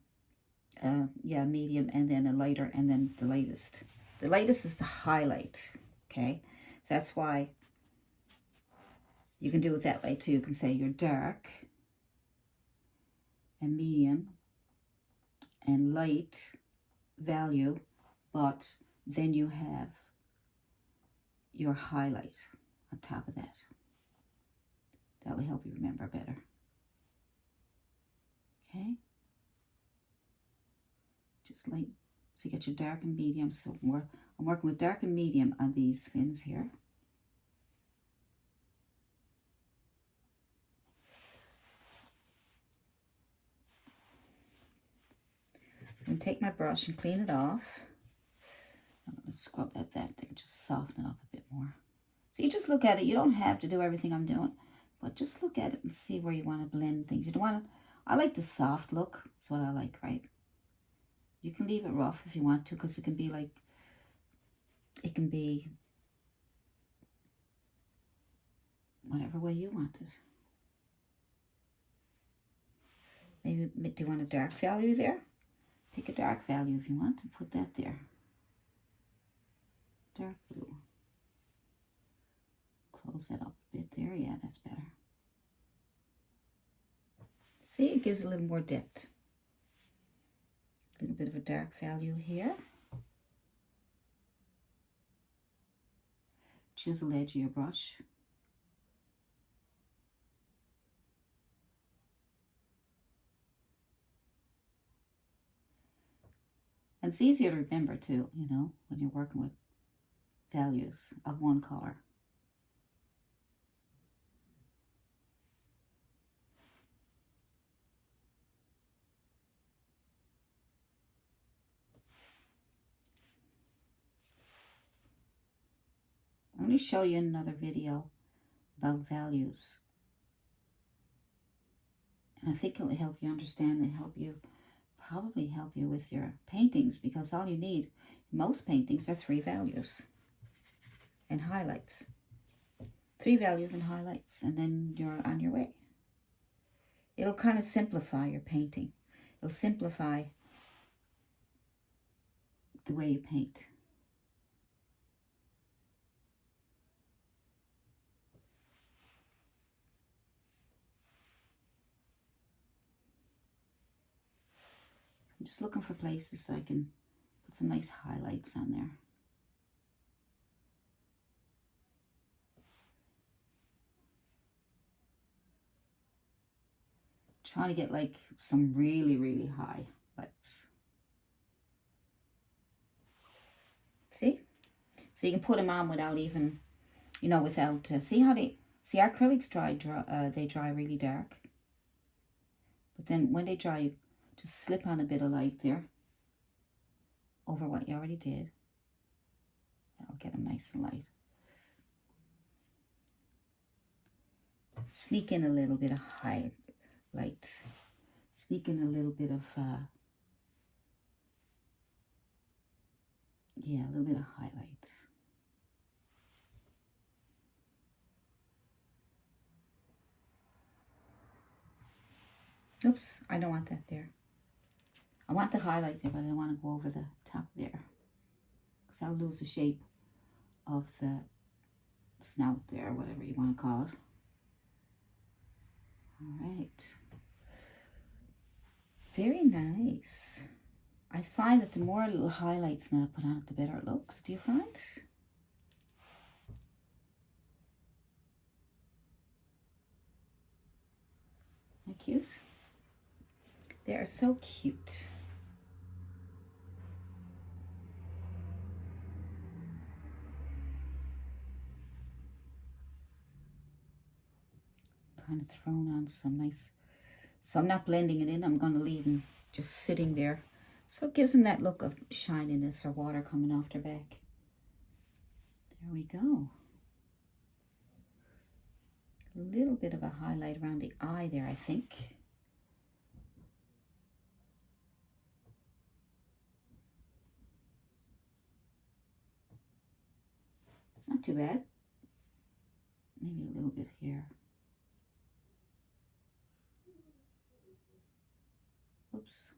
yeah, medium, and then a lighter, and then the lightest. The lightest is the highlight, okay? So that's why you can do it that way too. You can say you're dark and medium and light value, but then you have your highlight on top of that. That will help you remember better. Okay? Just light. So you get your dark and medium. So I'm working with dark and medium on these fins here. I'm going to take my brush and clean it off. I'm going to scrub that there, just soften it up a bit more. So you just look at it. You don't have to do everything I'm doing, but just look at it and see where you want to blend things. You don't want to, I like the soft look. That's what I like, right? You can leave it rough if you want to, because it can be like, it can be whatever way you want it. Maybe, do you want a dark value there? Pick a dark value if you want and put that there. Dark blue. Close that up a bit there. Yeah, that's better. See, it gives a little more depth. A little bit of a dark value here. Chisel edge of your brush. And it's easier to remember too, you know, when you're working with values of one color. I'm going to show you another video about values. And I think it'll help you understand and probably help you with your paintings, because all you need in most paintings are 3 values and highlights. 3 values and highlights, and then you're on your way. It'll kind of simplify your painting. It'll simplify the way you paint. I'm just looking for places so I can put some nice highlights on there. Trying to get like some really, really high lights. See? So you can put them on without even, you know, without, see how they, see our acrylics they dry really dark. But then when they dry, you just slip on a bit of light there over what you already did. That'll get them nice and light. Sneak in a little bit of highlight. Sneak in a little bit of, yeah, a little bit of highlight. Oops, I don't want that there. I want the highlight there, but I don't want to go over the top there, because I'll lose the shape of the snout there, whatever you want to call it. All right. Very nice. I find that the more little highlights that I put on it, the better it looks. Do you find? They're cute. They are so cute. Kind of thrown on some nice, so I'm not blending it in, I'm going to leave them just sitting there. So it gives them that look of shininess or water coming off their back. There we go. A little bit of a highlight around the eye there, I think. It's not too bad. Maybe a little bit here. Whoops.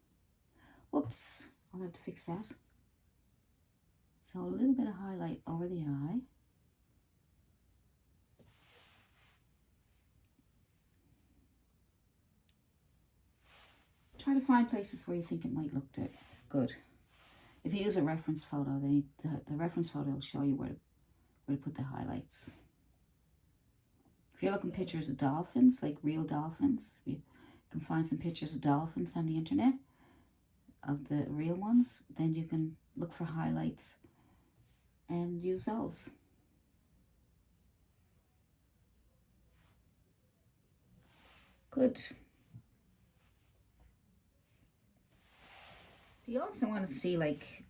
Whoops. I'll have to fix that. So a little bit of highlight over the eye. Try to find places where you think it might look good. If you use a reference photo, then the reference photo will show you where to put the highlights. If you're looking pictures of dolphins, like real dolphins, if you can find some pictures of dolphins on the internet, of the real ones, then you can look for highlights and use those. Good. So you also want to see like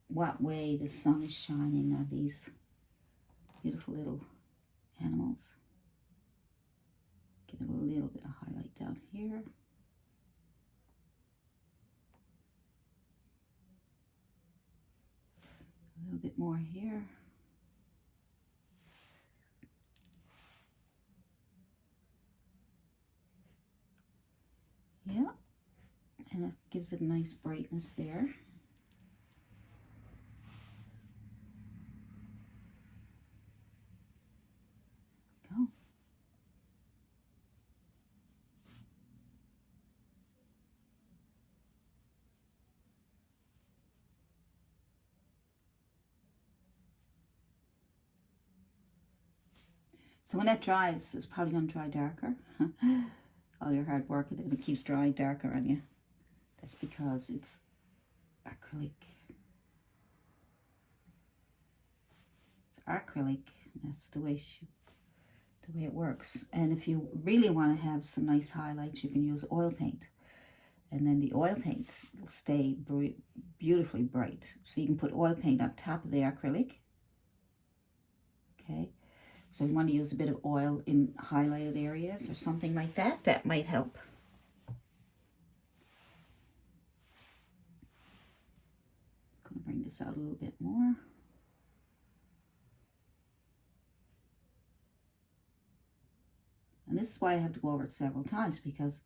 what way the sun is shining on these beautiful little animals. Give it a little bit of highlight down here. A little bit more here. Yeah, and it gives it a nice brightness there. Go. So when that dries, it's probably going to dry darker. All your hard work, and it keeps drying darker on you. That's because it's acrylic. It's acrylic. That's the way it works. And if you really want to have some nice highlights, you can use oil paint. And then the oil paint will stay beautifully bright. So you can put oil paint on top of the acrylic. Okay. So you want to use a bit of oil in highlighted areas or something like that. That might help. I'm going to bring this out a little bit more. And this is why I have to go over it several times, because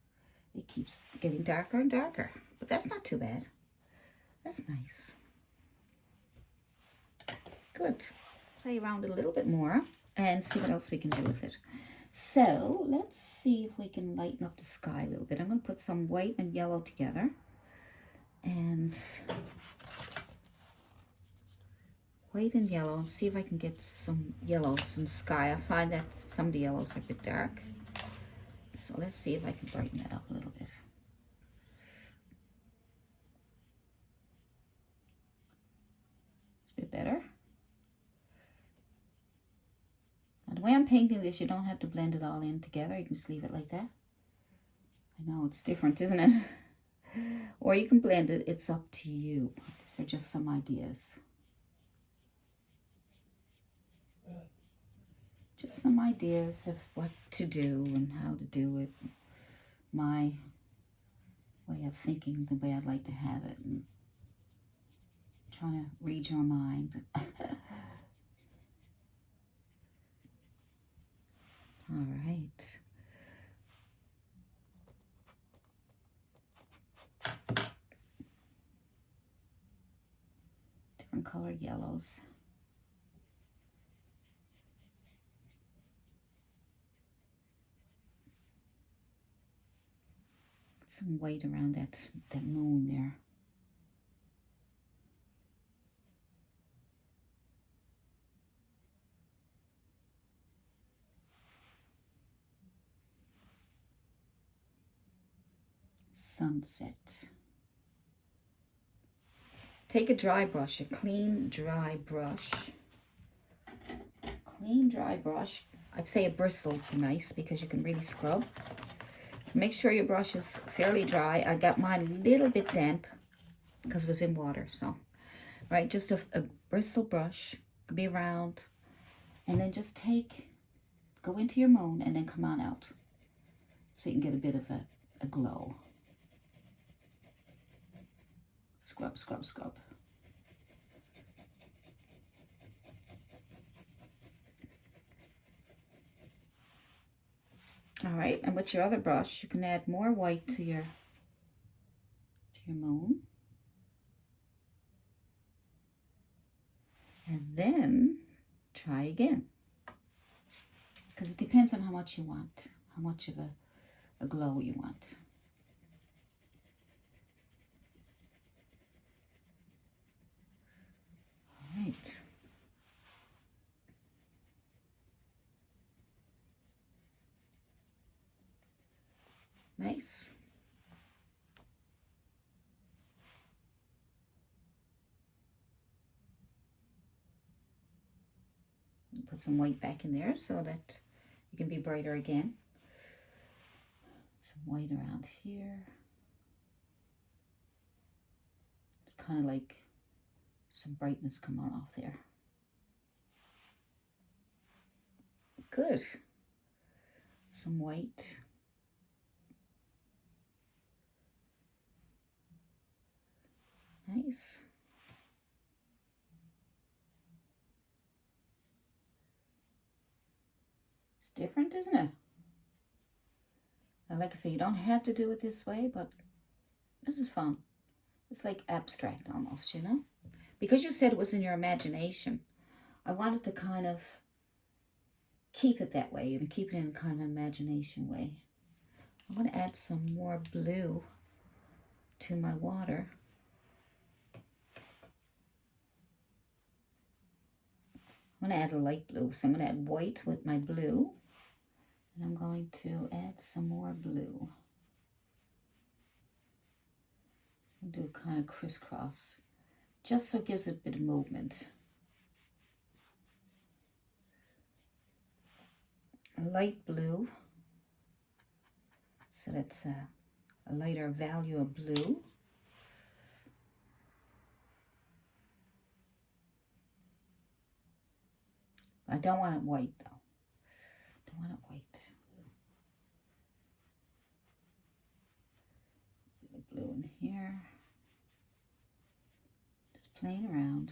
it keeps getting darker and darker. But that's not too bad. That's nice. Good. Play around a little bit more and see what else we can do with it. So let's see if we can lighten up the sky a little bit. I'm going to put some white and yellow together. and white and yellow, and see if I can get some yellows in the sky. I find that some of the yellows are a bit dark. So let's see if I can brighten that up a little bit. It's a bit better. Now the way I'm painting this, you don't have to blend it all in together. You can just leave it like that. I know it's different, isn't it? Or you can blend it. It's up to you. These are just some ideas. Just some ideas of what to do and how to do it. My way of thinking, the way I'd like to have it, and trying to read your mind. All right. Different color yellows. Some white around that moon there. Sunset. Take a dry brush, a clean dry brush. Clean dry brush. I'd say a bristle would be nice because you can really scrub. So make sure your brush is fairly dry. I got mine a little bit damp because it was in water. So, right, just a bristle brush. Could be round. And then just go into your moon and then come on out. So you can get a bit of a glow. Scrub, scrub, scrub. All right, and with your other brush, you can add more white to your moon. And then try again. Because it depends on how much you want, how much of a glow you want. All right. Nice. Put some white back in there so that you can be brighter again. Some white around here. It's kind of like some brightness coming off there. Good. Some white. Nice. It's different, isn't it? And like I say, you don't have to do it this way, but this is fun. It's like abstract almost, you know? Because you said it was in your imagination, I wanted to kind of keep it that way and keep it in kind of an imagination way. I'm going to add some more blue to my water. I'm going to add a light blue, so I'm going to add white with my blue, and I'm going to add some more blue. And do kind of crisscross, just so it gives it a bit of movement. A light blue, so that's a lighter value of blue. I don't want it white though. Don't want it white. The blue in here. Just playing around.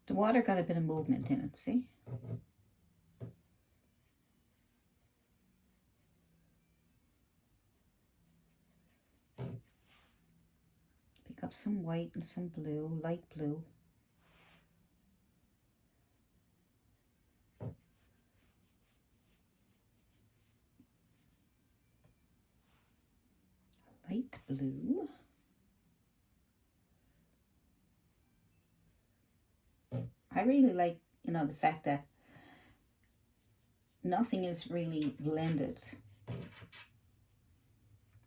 The water got a bit of movement in it, see? Pick up some white and some blue, light blue. light blue. I really like, you know, the fact that nothing is really blended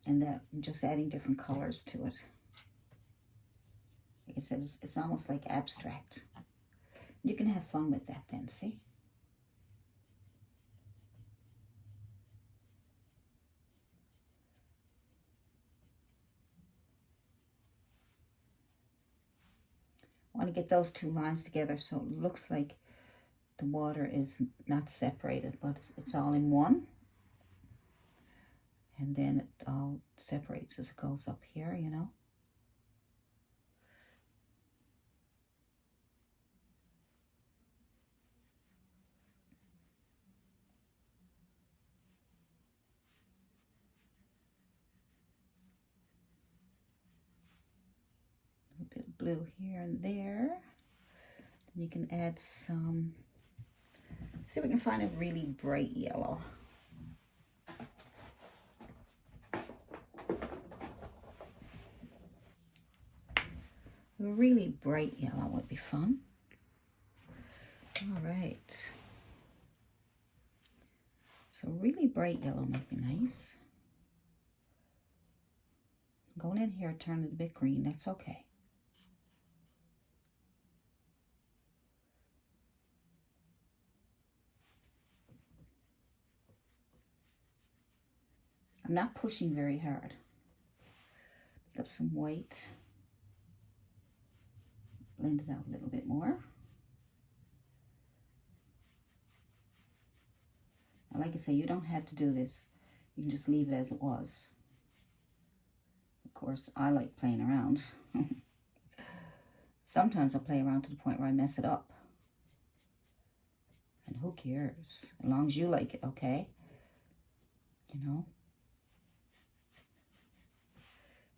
and that I'm just adding different colors to it. Like I said, it's almost like abstract. You can have fun with that then, see? I want to get those two lines together so it looks like the water is not separated, but it's all in one. And then it all separates as it goes up here, you know. A bit of blue here and there. Then you can add some, see if we can find a really bright yellow. A really bright yellow would be fun. All right. So really bright yellow might be nice. Going in here, turn it a bit green, that's okay. I'm not pushing very hard. Pick up some white. Blend it out a little bit more. Now, like I say, you don't have to do this. You can just leave it as it was. Of course, I like playing around. Sometimes I play around to the point where I mess it up. And who cares? As long as you like it, okay? You know?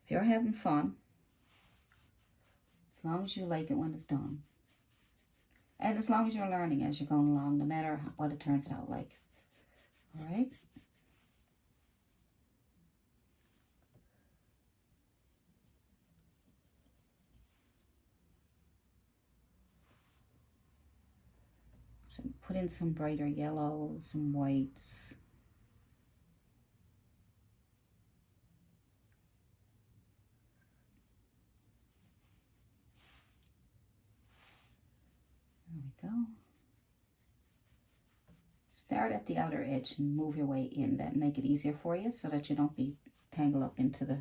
If you're having fun, as long as you like it when it's done. And as long as you're learning as you're going along, no matter what it turns out like. All right? So put in some brighter yellows and whites. There we go. Start at the outer edge and move your way in. That make it easier for you so that you don't be tangled up into the,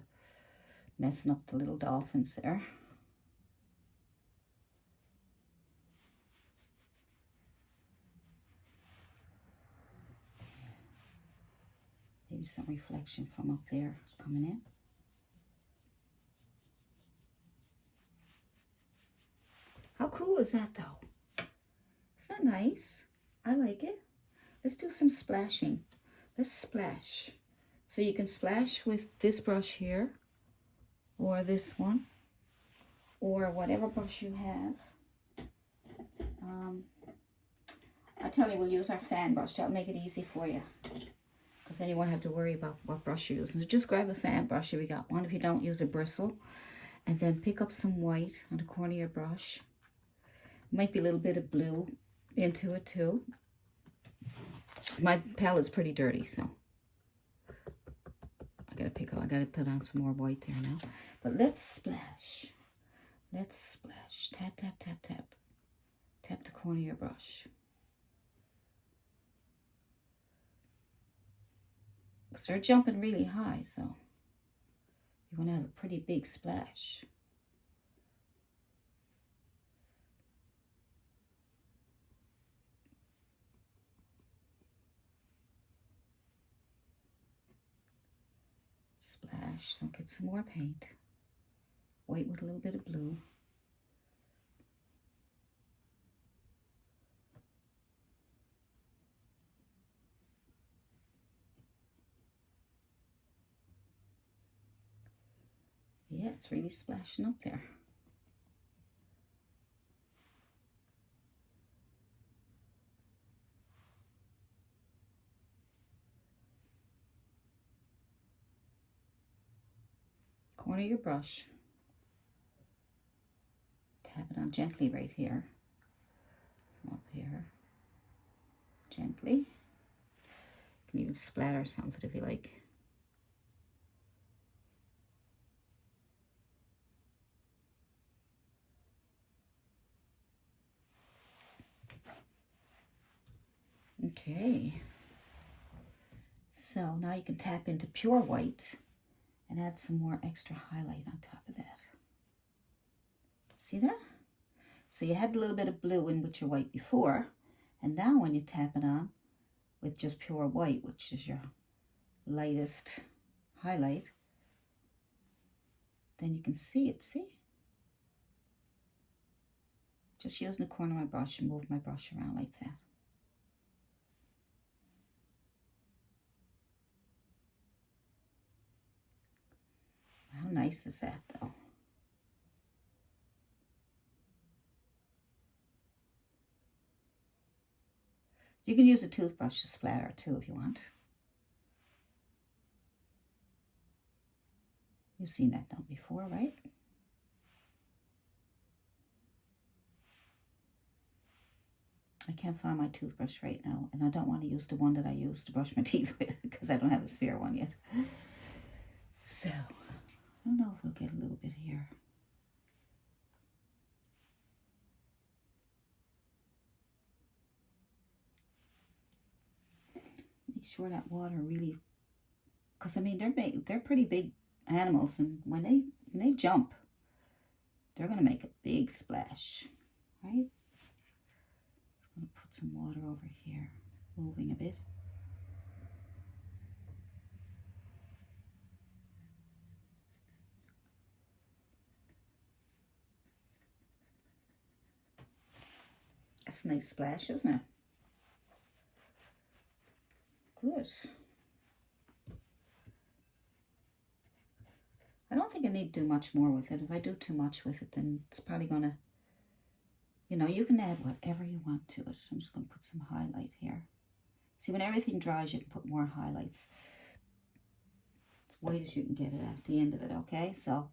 messing up the little dolphins there. Maybe some reflection from up there is coming in. How cool is that though? Is that nice? I like it. Let's do some splashing. Let's splash. So you can splash with this brush here, or this one, or whatever brush you have. I tell you, we'll use our fan brush. That'll make it easy for you. Because then you won't have to worry about what brush you're using. So just grab a fan brush. Here we got one. If you don't, use a bristle. And then pick up some white on the corner of your brush. Might be a little bit of blue into it too. My palette's pretty dirty, so I gotta put on some more white there now. But let's splash. Let's splash. Tap, tap, tap, tap. Tap the corner of your brush. Start jumping really high, so you're gonna have a pretty big splash. Splash, so get some more paint. White with a little bit of blue. Yeah, it's really splashing up there. Corner your brush. Tap it on gently right here. From up here. Gently. You can even splatter some of it if you like. Okay. So now you can tap into pure white and add some more extra highlight on top of that. See that? So you had a little bit of blue in with your white before, and now when you tap it on with just pure white, which is your lightest highlight, then you can see it, see? Just using the corner of my brush and move my brush around like that. How nice is that though? You can use a toothbrush to splatter too if you want. You've seen that done before, right? I can't find my toothbrush right now, and I don't want to use the one that I used to brush my teeth with because I don't have a spare one yet. So, I don't know if we'll get a little bit here. Make sure that water really, because I mean they're pretty big animals, and when they jump, they're gonna make a big splash, right? Just gonna put some water over here, moving a bit. That's a nice splash, isn't it? Good. I don't think I need to do much more with it. If I do too much with it, then it's probably gonna, you know, you can add whatever you want to it. I'm just gonna put some highlight here. See, when everything dries, you can put more highlights. As white as you can get it at the end of it, okay? So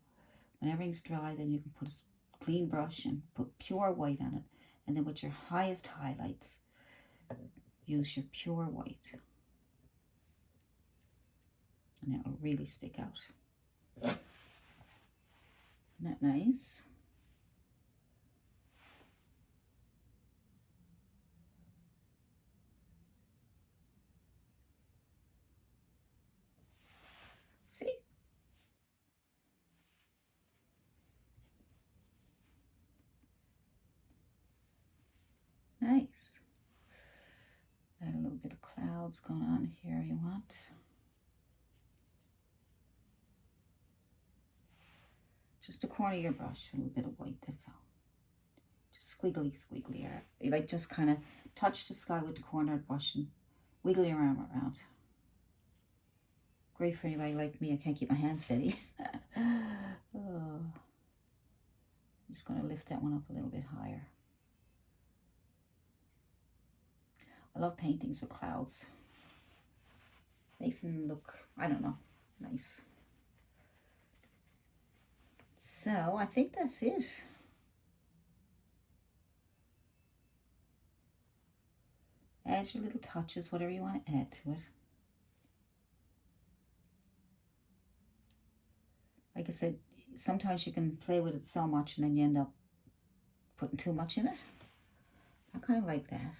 when everything's dry, then you can put a clean brush and put pure white on it. And then with your highest highlights, use your pure white. And that will really stick out. Isn't that nice? See? Nice. Add a little bit of clouds going on here you want. Just the corner of your brush, a little bit of white, that's all. Just squiggly, you like just kind of touch the sky with the corner of the brush and wiggle your arm around. Great for anybody like me, I can't keep my hand steady. Oh. I'm just going to lift that one up a little bit higher. I love paintings with clouds. Makes them look, I don't know, nice. So I think that's it. Add your little touches, whatever you want to add to it. Like I said, sometimes you can play with it so much and then you end up putting too much in it. I kind of like that.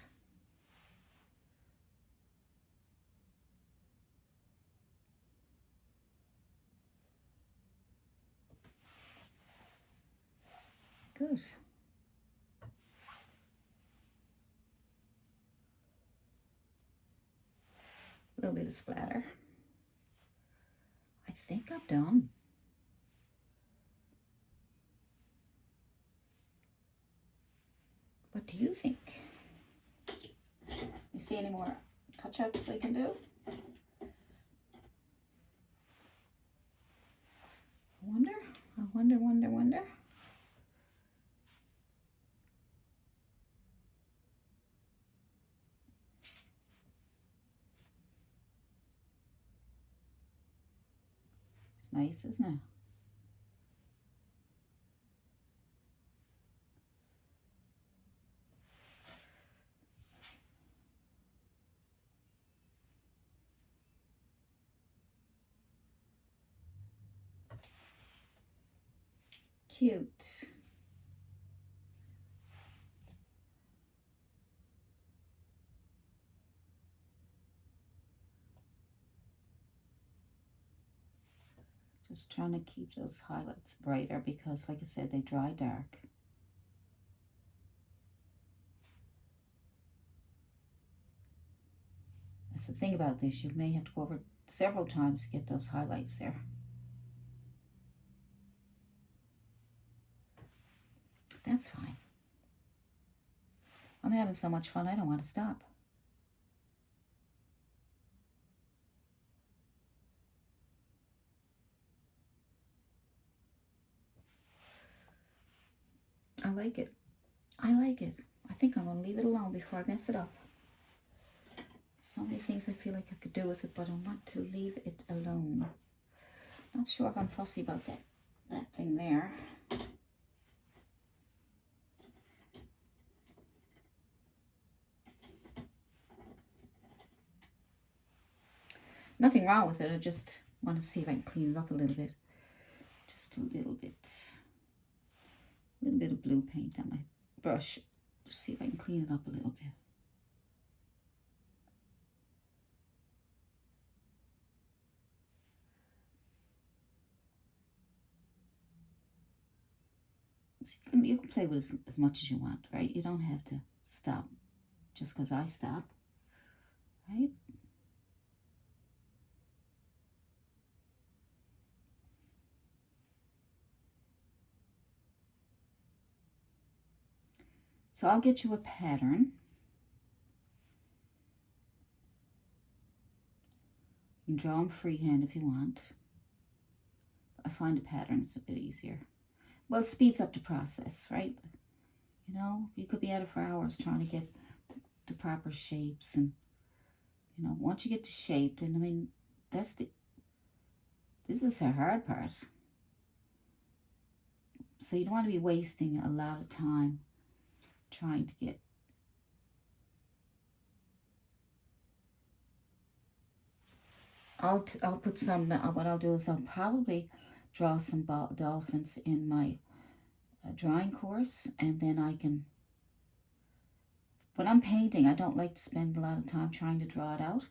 Good. A little bit of splatter. I think I'm done. What do you think? You see any more touch-ups we can do? I wonder. It's nice, isn't it? cute. Just trying to keep those highlights brighter because, like I said, they dry dark. That's the thing about this. You may have to go over several times to get those highlights there. That's fine. I'm having so much fun, I don't want to stop. I like it. I like it. I think I'm going to leave it alone before I mess it up. So many things I feel like I could do with it, but I want to leave it alone. Not sure if I'm fussy about that thing there. Nothing wrong with it. I just want to see if I can clean it up a little bit. Just a little bit. A little bit of blue paint on my brush. Just see if I can clean it up a little bit. So you can play with it as much as you want, right? You don't have to stop just because I stop, right? So I'll get you a pattern. You can draw them freehand if you want. I find a pattern is a bit easier. Well, it speeds up the process, right? You know, you could be at it for hours trying to get the proper shapes. And, you know, once you get the shape, then, I mean, this is the hard part. So you don't want to be wasting a lot of time trying to get I'll put some, what I'll do is I'll probably draw some dolphins in my drawing course, and then I can, when I'm painting, I don't like to spend a lot of time trying to draw it out,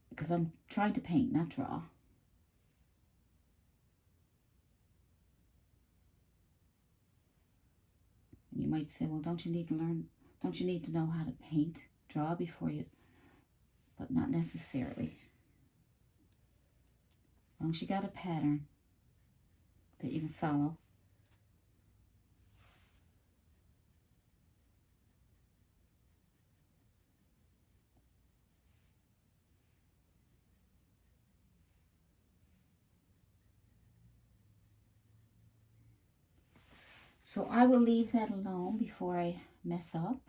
because I'm trying to paint, not draw. And you might say, well, don't you need to know how to paint, draw before you, but not necessarily. As long as you got a pattern that you can follow. So I will leave that alone before I mess up.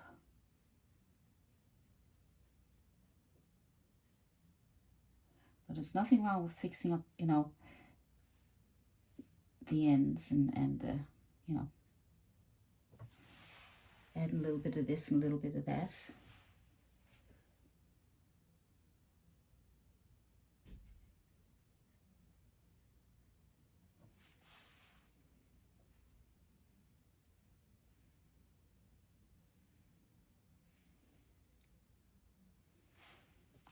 But there's nothing wrong with fixing up, you know, the ends and you know, adding a little bit of this and a little bit of that.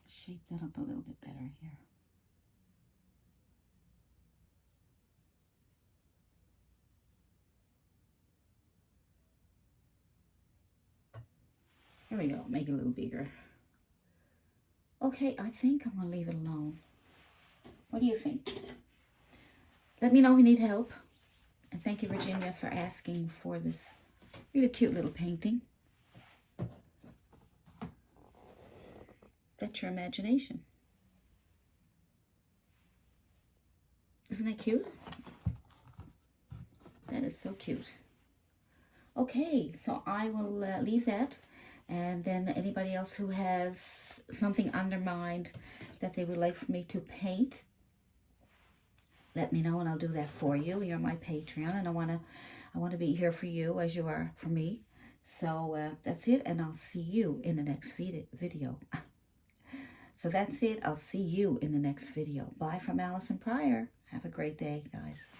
Shape that up a little bit better here. There we go, make it a little bigger. Okay, I think I'm going to leave it alone. What do you think? Let me know if you need help. And thank you, Virginia, for asking for this really cute little painting. That's your imagination. Isn't that cute? That is so cute. Okay, so I will leave that. And then anybody else who has something on their mind that they would like for me to paint, let me know and I'll do that for you. You're my Patreon, and I want to be here for you as you are for me. So that's it, and I'll see you in the next video. So that's it. I'll see you in the next video. Bye from Allison Pryor. Have a great day, guys.